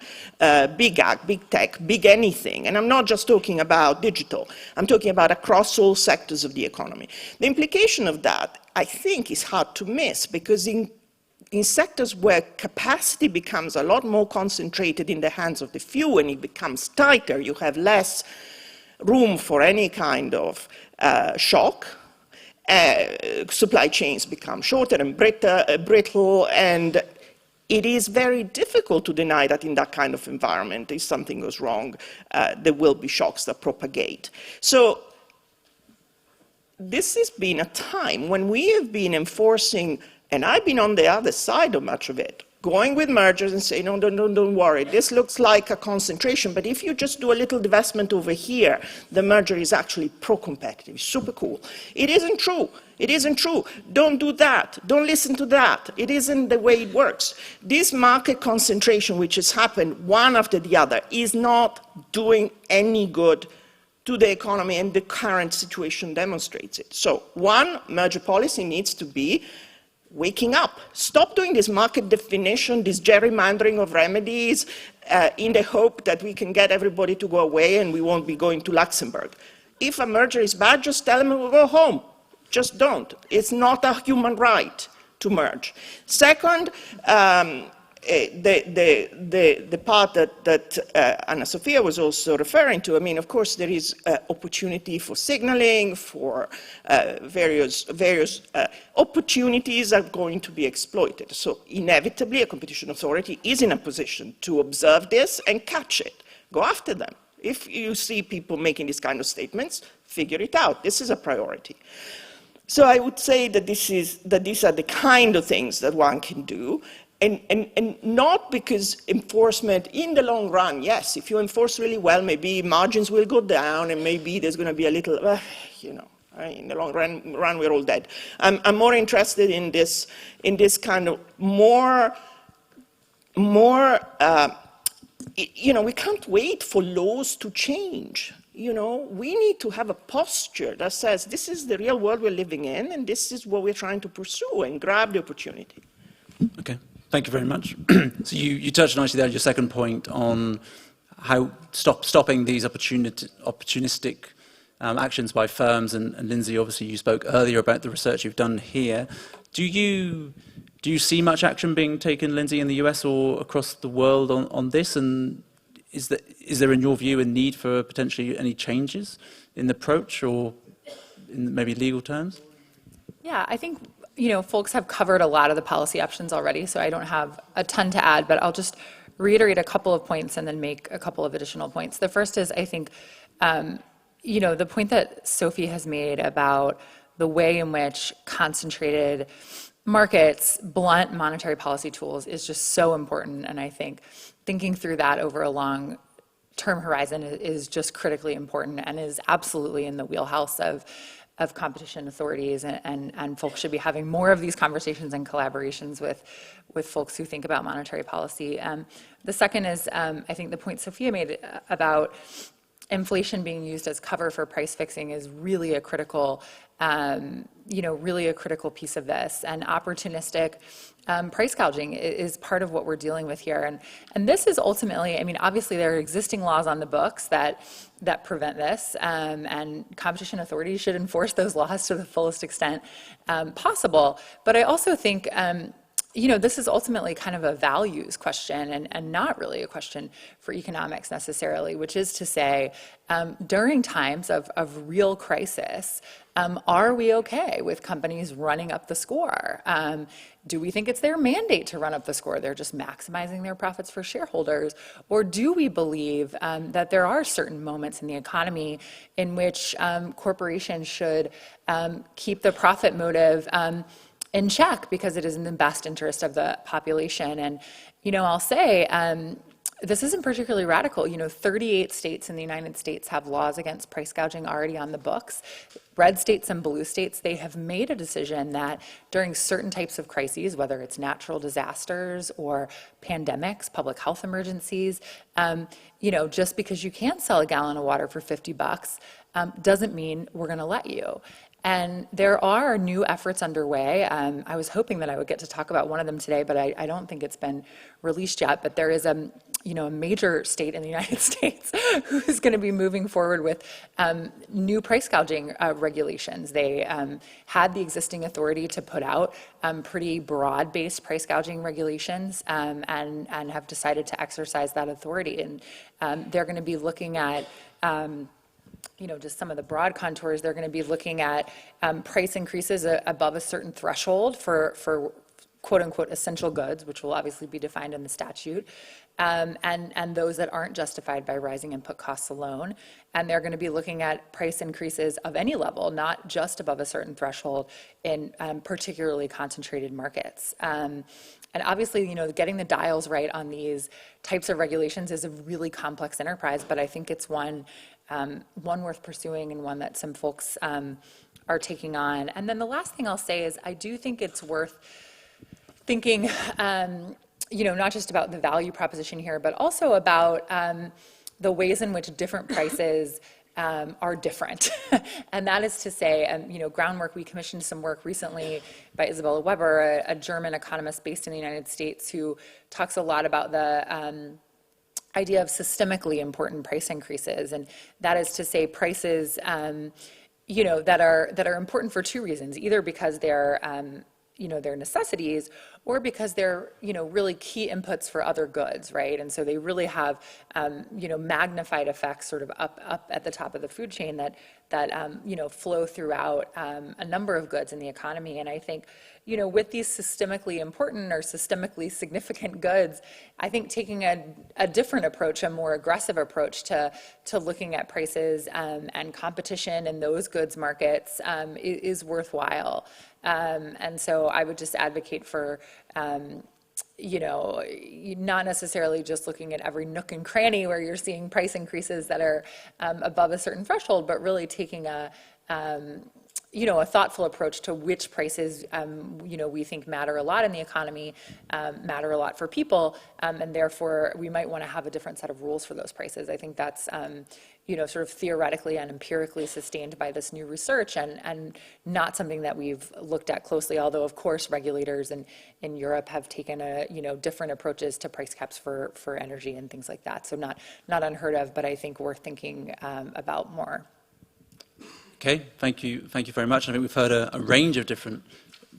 big ag, big tech, big anything. And I'm not just talking about digital. I'm talking about across all sectors of the economy. The implication of that, I think, is hard to miss, because in sectors where capacity becomes a lot more concentrated in the hands of the few and it becomes tighter, you have less room for any kind of shock. Supply chains become shorter and brittle, and it is very difficult to deny that in that kind of environment, if something goes wrong, there will be shocks that propagate. So this has been a time when we have been enforcing, and I've been on the other side of much of it, going with mergers and saying, no, don't worry, this looks like a concentration, but if you just do a little divestment over here, the merger is actually pro-competitive, super cool. It isn't true. It isn't true. Don't do that. Don't listen to that. It isn't the way it works. This market concentration, which has happened one after the other, is not doing any good to the economy, and the current situation demonstrates it. So, one, merger policy needs to be waking up. Stop doing this market definition, this gerrymandering of remedies in the hope that we can get everybody to go away and we won't be going to Luxembourg. If a merger is bad, just tell them we'll go home. Just don't. It's not a human right to merge. Second, the part that Anna Sofia was also referring to, I mean, of course, there is opportunity for signaling, for various opportunities are going to be exploited. So inevitably, a competition authority is in a position to observe this and catch it. Go after them. If you see people making these kind of statements, figure it out. This is a priority. So I would say that these are the kind of things that one can do. And not because enforcement in the long run, yes, if you enforce really well, maybe margins will go down and maybe there's going to be a little, in the long run we're all dead. I'm more interested in this kind of more, we can't wait for laws to change. We need to have a posture that says this is the real world we're living in and this is what we're trying to pursue and grab the opportunity. Okay. Thank you very much. So you touched nicely there on your second point on how stopping these opportunistic actions by firms, and Lindsay, obviously you spoke earlier about the research you've done here. Do you see much action being taken, Lindsay, in the US or across the world on this? And is there, in your view, a need for potentially any changes in the approach or in maybe legal terms? Yeah, I think folks have covered a lot of the policy options already, so I don't have a ton to add, but I'll just reiterate a couple of points and then make a couple of additional points. The first is, I think, the point that Sophie has made about the way in which concentrated markets blunt monetary policy tools is just so important, and I think thinking through that over a long-term horizon is just critically important and is absolutely in the wheelhouse of competition authorities, and folks should be having more of these conversations and collaborations with folks who think about monetary policy. The second is, I think the point Sophia made about inflation being used as cover for price fixing is really a critical, really a critical piece of this. And opportunistic price gouging is part of what we're dealing with here. And this is ultimately, I mean, obviously there are existing laws on the books that prevent this, and competition authorities should enforce those laws to the fullest extent possible. But I also think this is ultimately kind of a values question and not really a question for economics necessarily, which is to say, during times of real crisis, are we okay with companies running up the score? Do we think it's their mandate to run up the score? They're just maximizing their profits for shareholders. Or do we believe that there are certain moments in the economy in which corporations should keep the profit motive in check because it is in the best interest of the population? And, I'll say, this isn't particularly radical. 38 states in the United States have laws against price gouging already on the books. Red states and blue states, they have made a decision that during certain types of crises, whether it's natural disasters or pandemics, public health emergencies, just because you can't sell a gallon of water for $50 doesn't mean we're going to let you. And there are new efforts underway. I was hoping that I would get to talk about one of them today, but I don't think it's been released yet. But there is a major state in the United States who is going to be moving forward with new price gouging regulations. They had the existing authority to put out pretty broad-based price gouging regulations and have decided to exercise that authority. And they're going to be looking at just some of the broad contours. They're going to be looking at price increases above a certain threshold for quote-unquote essential goods, which will obviously be defined in the statute, and those that aren't justified by rising input costs alone. And they're going to be looking at price increases of any level, not just above a certain threshold in particularly concentrated markets. And obviously, getting the dials right on these types of regulations is a really complex enterprise, but I think it's one worth pursuing and one that some folks are taking on. And then the last thing I'll say is I do think it's worth thinking, not just about the value proposition here, but also about the ways in which different prices are different. And that is to say, groundwork, we commissioned some work recently by Isabella Weber, a German economist based in the United States, who talks a lot about the idea of systemically important price increases. And that is to say prices, that are important for two reasons, either because they're they're necessities, or because they're, really key inputs for other goods, right? And so they really have, magnified effects sort of up at the top of the food chain that flow throughout a number of goods in the economy. And I think, with these systemically important or systemically significant goods, I think taking a different approach, a more aggressive approach to looking at prices and competition in those goods markets is worthwhile. And so I would just advocate for, not necessarily just looking at every nook and cranny where you're seeing price increases that are above a certain threshold, but really taking a thoughtful approach to which prices, we think matter a lot in the economy, matter a lot for people, and therefore we might want to have a different set of rules for those prices. I think that's, sort of theoretically and empirically sustained by this new research, and not something that we've looked at closely, although of course regulators in Europe have taken different approaches to price caps for energy and things like that. So not unheard of, but I think worth thinking about more. Okay, thank you very much. I think we've heard a range of different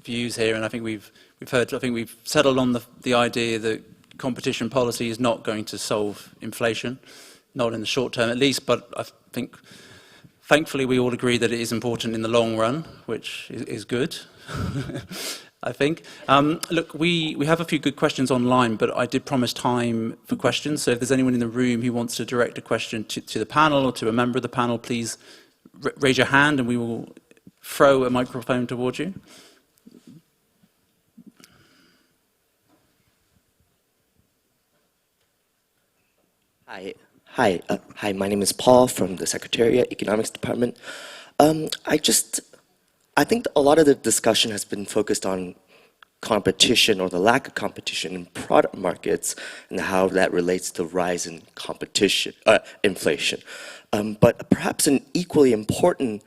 views here, and I think we've settled on the idea that competition policy is not going to solve inflation, not in the short term at least, but I think thankfully we all agree that it is important in the long run, which is good. I think. Look, we have a few good questions online, but I did promise time for questions, so if there's anyone in the room who wants to direct a question to the panel or to a member of the panel, please raise your hand and we will throw a microphone towards you. Hi, my name is Paul from the Secretariat Economics Department. I think a lot of the discussion has been focused on competition or the lack of competition in product markets and how that relates to rise in competition, inflation. But perhaps an equally important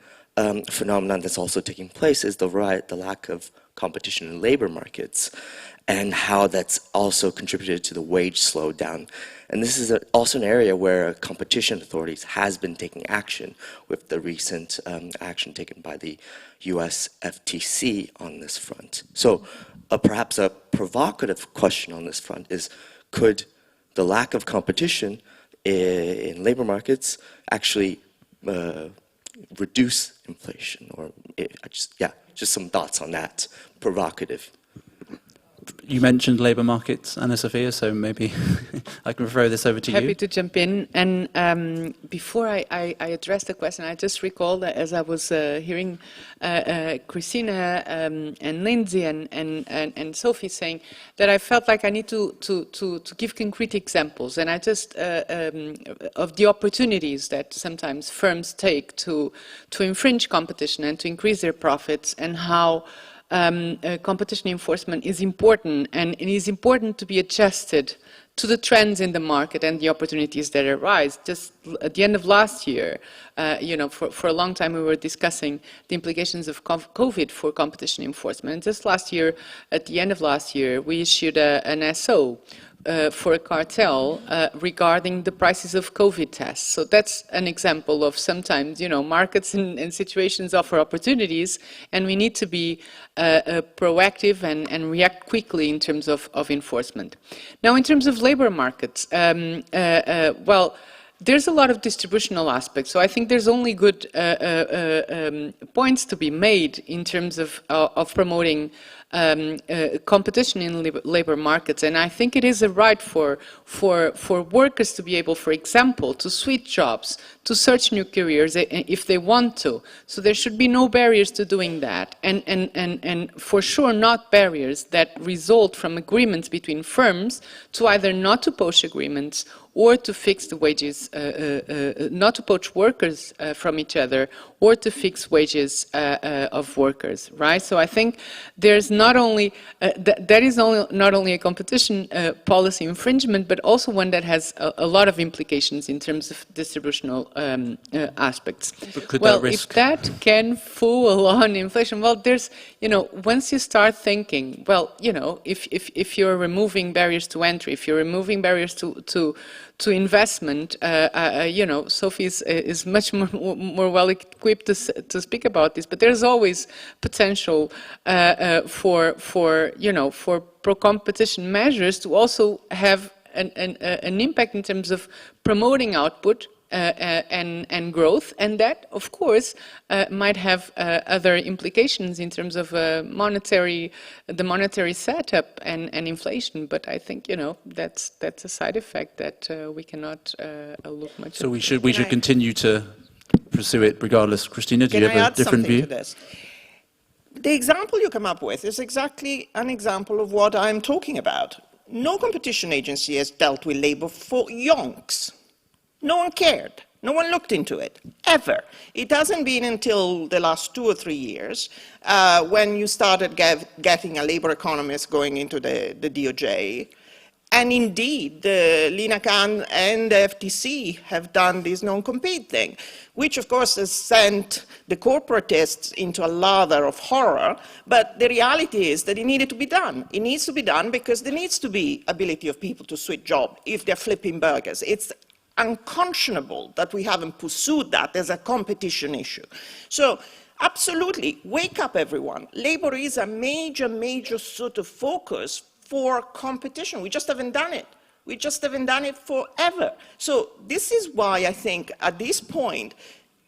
phenomenon that's also taking place is the lack of competition in labor markets and how that's also contributed to the wage slowdown. And this is also an area where competition authorities has been taking action with the recent action taken by the US FTC on this front. So perhaps a provocative question on this front is, could the lack of competition in labor markets actually reduce inflation? Or just some thoughts on that. Provocative. You mentioned labour markets, Anna Sophia, so maybe I can throw this over to you. Happy to jump in. And before I address the question, I just recalled that as I was hearing Christina and Lindsay and Sophie saying that I felt like I need to give concrete examples, and I just of the opportunities that sometimes firms take to infringe competition and to increase their profits, and how competition enforcement is important, and it is important to be adjusted to the trends in the market and the opportunities that arise. Just at the end of last year, for a long time we were discussing the implications of COVID for competition enforcement. And just last year, at the end of last year, we issued an SO for a cartel regarding the prices of COVID tests. So that's an example of sometimes, markets and situations offer opportunities, and we need to be proactive and react quickly in terms of enforcement. Now, in terms of labor markets, well, there's a lot of distributional aspects, so I think there's only good points to be made in terms of promoting competition in labor markets. And I think it is a right for workers to be able, for example, to switch jobs, to search new careers if they want to. So there should be no barriers to doing that. And for sure not barriers that result from agreements between firms to either not to poach agreements or to fix the wages, not to poach workers from each other, or to fix wages of workers, right? So I think there's not only, that is not only a competition policy infringement, but also one that has a lot of implications in terms of distributional aspects. But could well, that risk... if that can fuel on inflation, well, there's, once you start thinking, well, if you're removing barriers to entry, if you're removing barriers to investment, Sophie is much more well equipped to speak about this. But there's always potential for pro-competition measures to also have an impact in terms of promoting output and growth, and that, of course, might have other implications in terms of the monetary setup and inflation. But I think that's a side effect that we cannot look much. So we should continue to pursue it regardless. Christina, do you have a different view? To this? The example you come up with is exactly an example of what I'm talking about. No competition agency has dealt with labor for yonks. No one cared. No one looked into it, ever. It hasn't been until the last 2 or 3 years when you started getting a labor economist going into the DOJ. And indeed, the Lina Khan and the FTC have done this non-compete thing, which of course has sent the corporatists into a lather of horror. But the reality is that it needed to be done. It needs to be done because there needs to be ability of people to switch job if they're flipping burgers. It's unconscionable that we haven't pursued that as a competition issue. So absolutely, wake up everyone. Labor is a major sort of focus for competition. We just haven't done it. We just haven't done it forever. So this is why I think at this point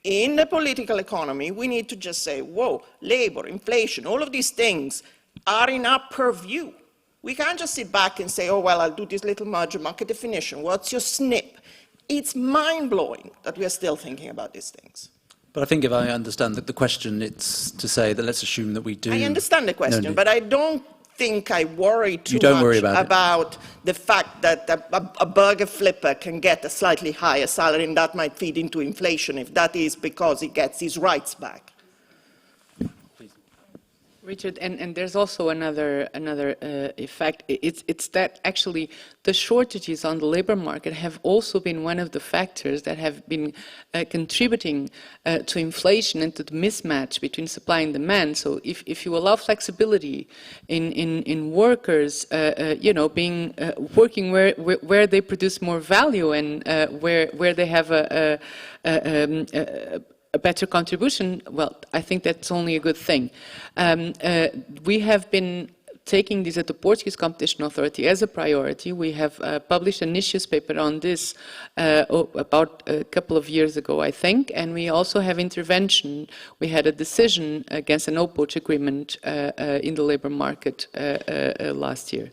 in the political economy, we need to just say, whoa, labor, inflation, all of these things are in our purview. We can't just sit back and say, oh, well, I'll do this little merger market definition. What's your SNP? It's mind-blowing that we are still thinking about these things. But I think if I understand the question, it's to say that let's assume that we do... I understand the question, but I don't think I worry too much about the fact that a burger flipper can get a slightly higher salary, and that might feed into inflation if that is because he gets his rights back. Richard, and there's also another effect. It's that actually the shortages on the labor market have also been one of the factors that have been contributing to inflation and to the mismatch between supply and demand. So if you allow flexibility in workers, being working where they produce more value and where they have a better contribution, well, I think that's only a good thing. We have been taking this at the Portuguese Competition Authority as a priority. We have published an issues paper on this about a couple of years ago, I think, and we also have intervention. We had a decision against a no-poach agreement in the labor market last year.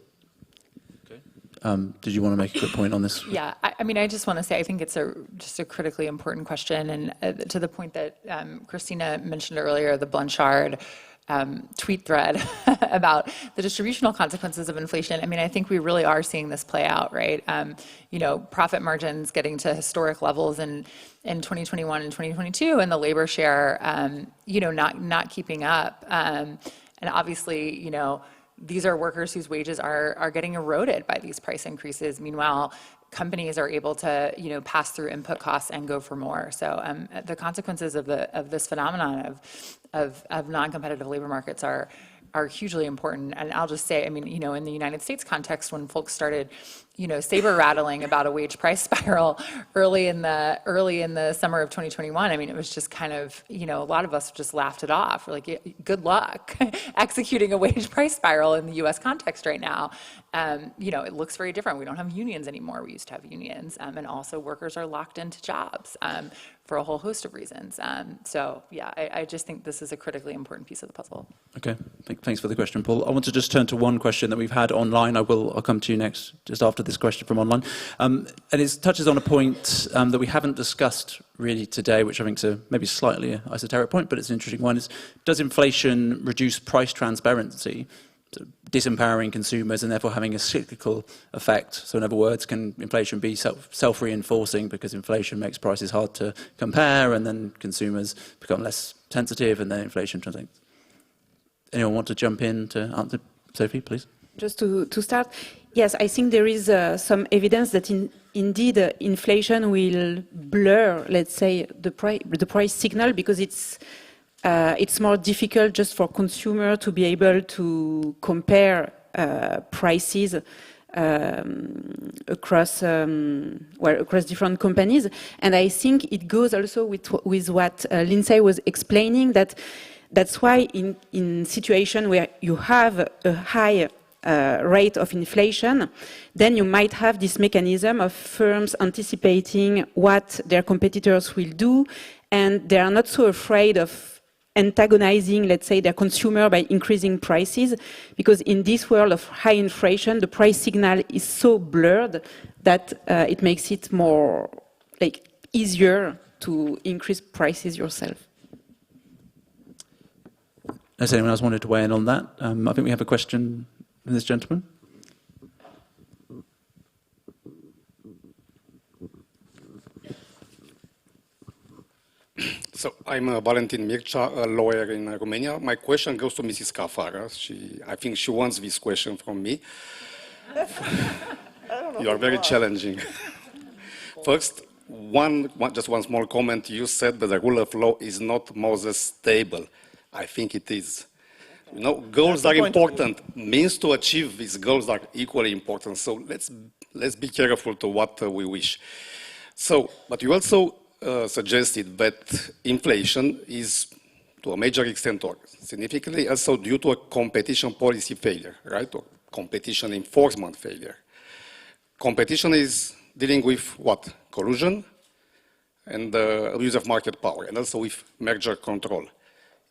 Did you want to make a good point on this? Yeah, I mean, I just want to say I think it's just a critically important question, and to the point that Christina mentioned earlier, the Blanchard tweet thread about the distributional consequences of inflation. I mean, I think we really are seeing this play out, right? Profit margins getting to historic levels in 2021 and 2022, and the labor share, not keeping up, and obviously, these are workers whose wages are getting eroded by these price increases. Meanwhile, companies are able to, pass through input costs and go for more. So the consequences of this phenomenon of non-competitive labor markets are hugely important. And I'll just say, I mean, in the United States context, when folks started, saber rattling about a wage price spiral early in the summer of 2021. I mean, it was just kind of, a lot of us just laughed it off. We're like, good luck executing a wage price spiral in the U.S. context right now. It looks very different. We don't have unions anymore. We used to have unions, and also workers are locked into jobs for a whole host of reasons. So yeah, I just think this is a critically important piece of the puzzle. Okay, thanks for the question, Paul. I want to just turn to one question that we've had online. I'll come to you next, just after this question from online. And it touches on a point that we haven't discussed really today, which I think is maybe slightly an esoteric point, but it's an interesting one, is does inflation reduce price transparency, disempowering consumers and therefore having a cyclical effect? So in other words, can inflation be self-reinforcing because inflation makes prices hard to compare and then consumers become less sensitive and then inflation translates? Anyone want to jump in to answer? Sophie, please. Just to start, yes, I think there is some evidence that indeed inflation will blur, let's say, the price signal, because it's more difficult just for consumer to be able to compare prices across different companies. And I think it goes also with what Lindsay was explaining, that's why in situation where you have a high rate of inflation, then you might have this mechanism of firms anticipating what their competitors will do, and they are not so afraid of antagonizing, let's say, their consumer by increasing prices, because in this world of high inflation, the price signal is so blurred that it makes it more easier to increase prices yourself. Has anyone else wanted to weigh in on that? I think we have a question from this gentleman. So I'm Valentin Mircea, a lawyer in Romania. My question goes to Mrs. Cafara. I think she wants this question from me. You are very challenging. First, just one small comment. You said that the rule of law is not Moses stable. I think it is. Goals are important. Means to achieve these goals are equally important. So let's be careful to what we wish. But you also suggested that inflation is, to a major extent or significantly, also due to a competition policy failure, right? Or competition enforcement failure. Competition is dealing with what? Collusion and abuse of market power, and also with merger control.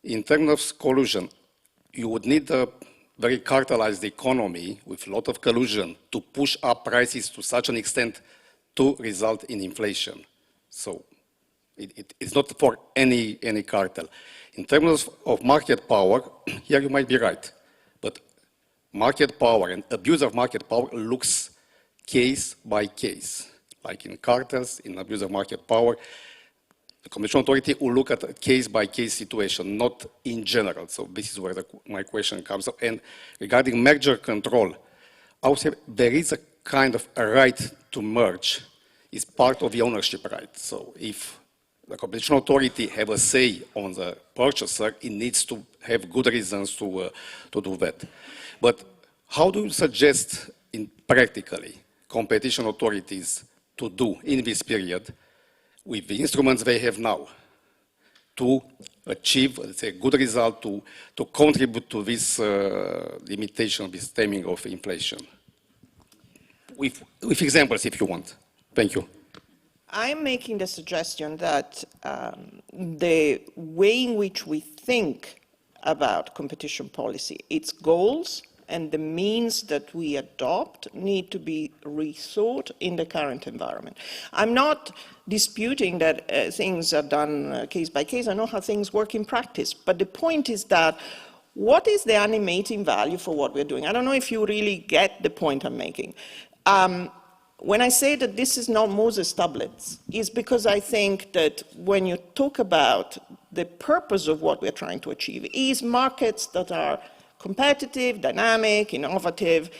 In terms of collusion, you would need a very cartelized economy with a lot of collusion to push up prices to such an extent to result in inflation. So it's not for any cartel. In terms of market power, here you might be right. But market power and abuse of market power looks case by case. Like in cartels, in abuse of market power, the Competition Authority will look at a case-by-case situation, not in general. So this is where my question comes up. And regarding merger control, I would say there is a kind of a right to merge. It's part of the ownership right. So if the Competition Authority have a say on the purchaser, it needs to have good reasons to do that. But how do you suggest practically competition authorities to do in this period with the instruments they have now to achieve, let's say, a good result, to contribute to this limitation, this stemming of inflation? With examples, if you want. Thank you. I'm making the suggestion that the way in which we think about competition policy, its goals and the means that we adopt need to be rethought in the current environment. I'm not disputing that things are done case by case. I know how things work in practice. But the point is that what is the animating value for what we're doing? I don't know if you really get the point I'm making. When I say that this is not Moses tablets, is because I think that when you talk about the purpose of what we're trying to achieve is markets that are competitive, dynamic, innovative,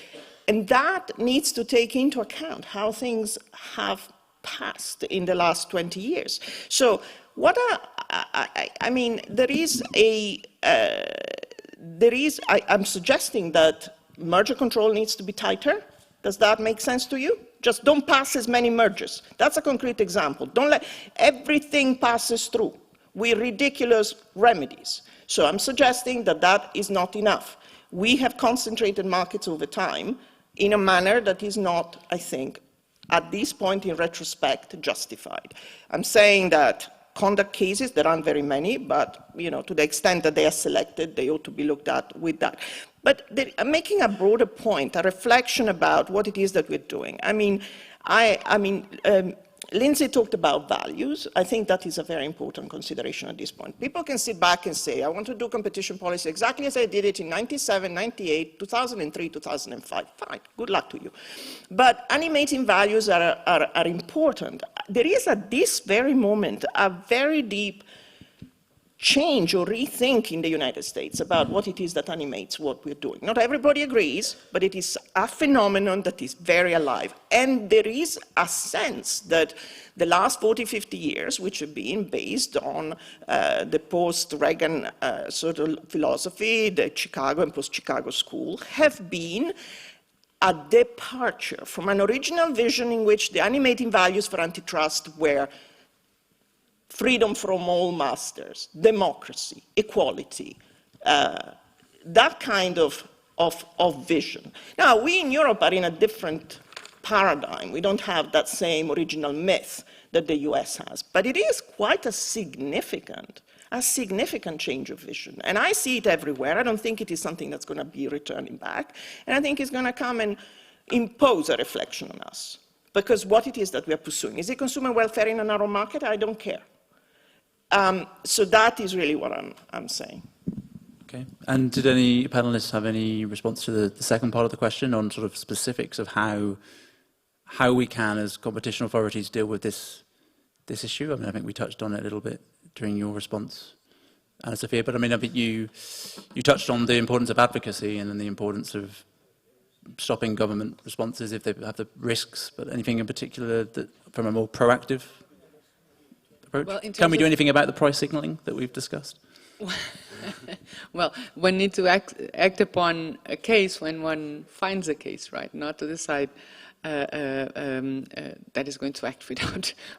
and that needs to take into account how things have passed in the last 20 years. So what I'm suggesting that merger control needs to be tighter, Does that make sense to you? Just don't pass as many mergers. That's a concrete example. Don't let everything passes through with ridiculous remedies. So I'm suggesting that that is not enough. We have concentrated markets over time in a manner that is not, I think, at this point in retrospect, justified. I'm saying that conduct cases, there aren't very many, but to the extent that they are selected, they ought to be looked at with that. But I'm making a broader point, a reflection about what it is that we're doing. Lindsay talked about values. I think that is a very important consideration at this point. People can sit back and say, I want to do competition policy exactly as I did it in 97, 98, 2003, 2005. Fine, good luck to you. But animating values are important. There is at this very moment a very deep change or rethink in the United States about what it is that animates what we're doing. Not everybody agrees, but it is a phenomenon that is very alive. And there is a sense that the last 40, 50 years, which have been based on the post-Reagan sort of philosophy, the Chicago and post-Chicago school, have been a departure from an original vision in which the animating values for antitrust were freedom from all masters, democracy, equality, that kind of vision. Now, we in Europe are in a different paradigm. We don't have that same original myth that the US has, but it is quite a significant change of vision. And I see it everywhere. I don't think it is something that's going to be returning back. And I think it's going to come and impose a reflection on us. Because what it is that we are pursuing, is it consumer welfare in a narrow market? I don't care. So that is really what I'm saying. Okay. And did any panelists have any response to the second part of the question on sort of specifics of how we can, as competition authorities, deal with this issue? I mean, I think we touched on it a little bit during your response, Anna Sophia. But I mean, I think you touched on the importance of advocacy and then the importance of stopping government responses if they have the risks. But anything in particular that, from a more proactive approach? Well, can we do anything about the price signalling that we've discussed? Well, one needs to act upon a case when one finds a case, right? Not to decide that is going to act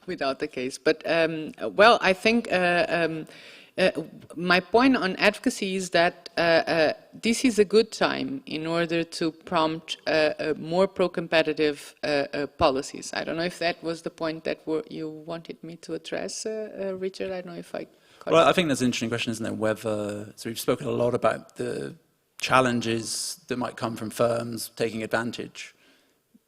without the case. But well, I think my point on advocacy is that this is a good time in order to prompt more pro-competitive policies. I don't know if that was the point that you wanted me to address, Richard. I don't know if I. Well, I think that's an interesting question, isn't it? Whether, so we've spoken a lot about the challenges that might come from firms taking advantage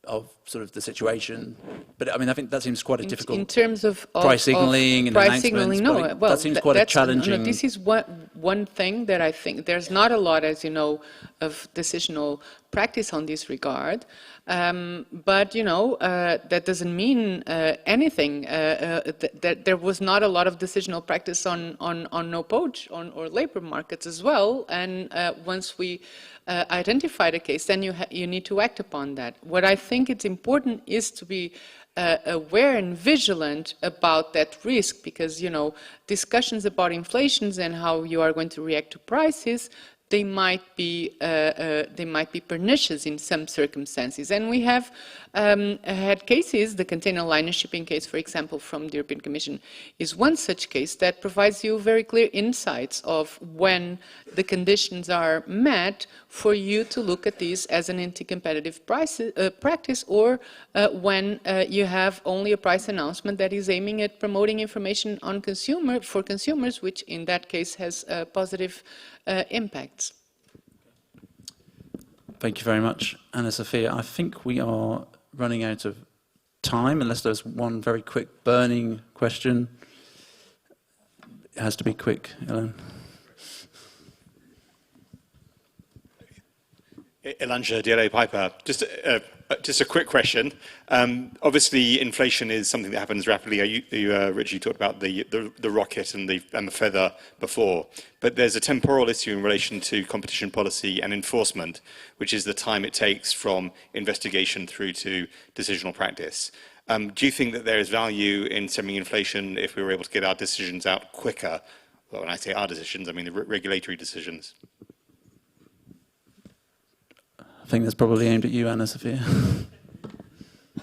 of sort of the situation, but I mean, I think that seems quite a difficult. In terms of price signalling and price signalling, no. Well, that seems quite a challenging. No, this is one thing that I think there's not a lot, as you know, of decisional practice on this regard. But you know, that doesn't mean anything. That there was not a lot of decisional practice on no-poach or labor markets as well. And once we identify the case, then you need to act upon that. What I think it's important is to be aware and vigilant about that risk, because you know, discussions about inflations and how you are going to react to prices, they might be pernicious in some circumstances. And we have had cases, the container liner shipping case, for example, from the European Commission, is one such case that provides you very clear insights of when the conditions are met for you to look at this as an anti-competitive practice, or when you have only a price announcement that is aiming at promoting information on for consumers, which in that case has positive impacts. Thank you very much, Anna Sophia. I think we are running out of time, unless there's one very quick burning question. It has to be quick, Ellen. Elanja Diallo Piper. Just a quick question. Obviously, inflation is something that happens rapidly. Richard, you talked about the rocket and the feather before, but there's a temporal issue in relation to competition policy and enforcement, which is the time it takes from investigation through to decisional practice. Do you think that there is value in stemming inflation if we were able to get our decisions out quicker? Well, when I say our decisions, I mean the regulatory decisions. I think that's probably aimed at you, Anna Sophia.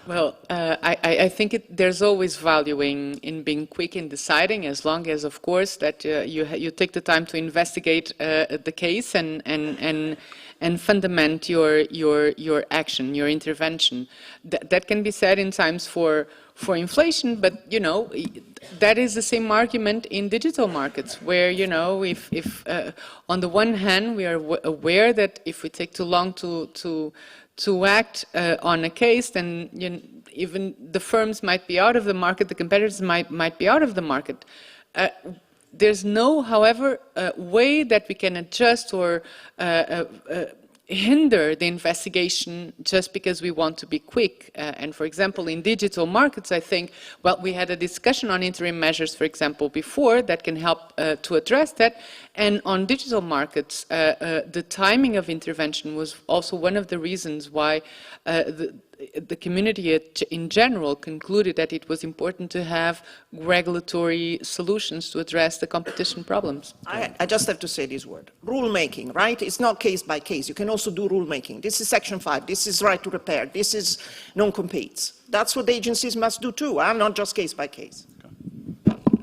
Well, I think there's always value in being quick in deciding, as long as, of course, that you take the time to investigate the case and fundament your action, your intervention. That can be said in times for inflation, but that is the same argument in digital markets, where if on the one hand we are aware that if we take too long to act on a case, then even the firms might be out of the market, the competitors might be out of the market. There's no, however, way that we can adjust or hinder the investigation just because we want to be quick. And for example, in digital markets, I think, well, we had a discussion on interim measures, for example, before that can help to address that. And on digital markets, the timing of intervention was also one of the reasons why the community in general concluded that it was important to have regulatory solutions to address the competition problems. I just have to say this word. Rulemaking, right? It's not case by case. You can also do rulemaking. This is Section 5. This is right to repair. This is non-competes. That's what agencies must do too, not just case by case.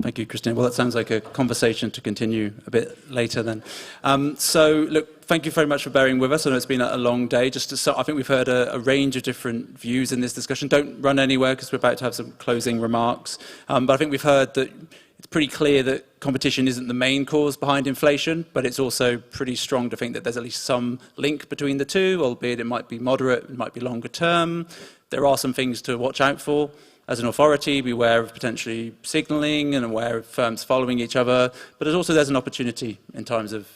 Thank you, Christine. Well, that sounds like a conversation to continue a bit later then. So, look, thank you very much for bearing with us. I know it's been a long day. I think we've heard a range of different views in this discussion. Don't run anywhere because we're about to have some closing remarks. But I think we've heard that it's pretty clear that competition isn't the main cause behind inflation, but it's also pretty strong to think that there's at least some link between the two, albeit it might be moderate, it might be longer term. There are some things to watch out for. As an authority, be aware of potentially signalling and aware of firms following each other. But there's an opportunity in times of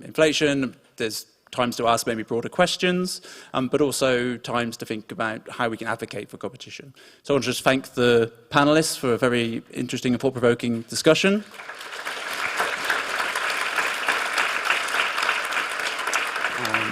inflation. There's times to ask maybe broader questions, but also times to think about how we can advocate for competition. So I want to just thank the panelists for a very interesting and thought-provoking discussion.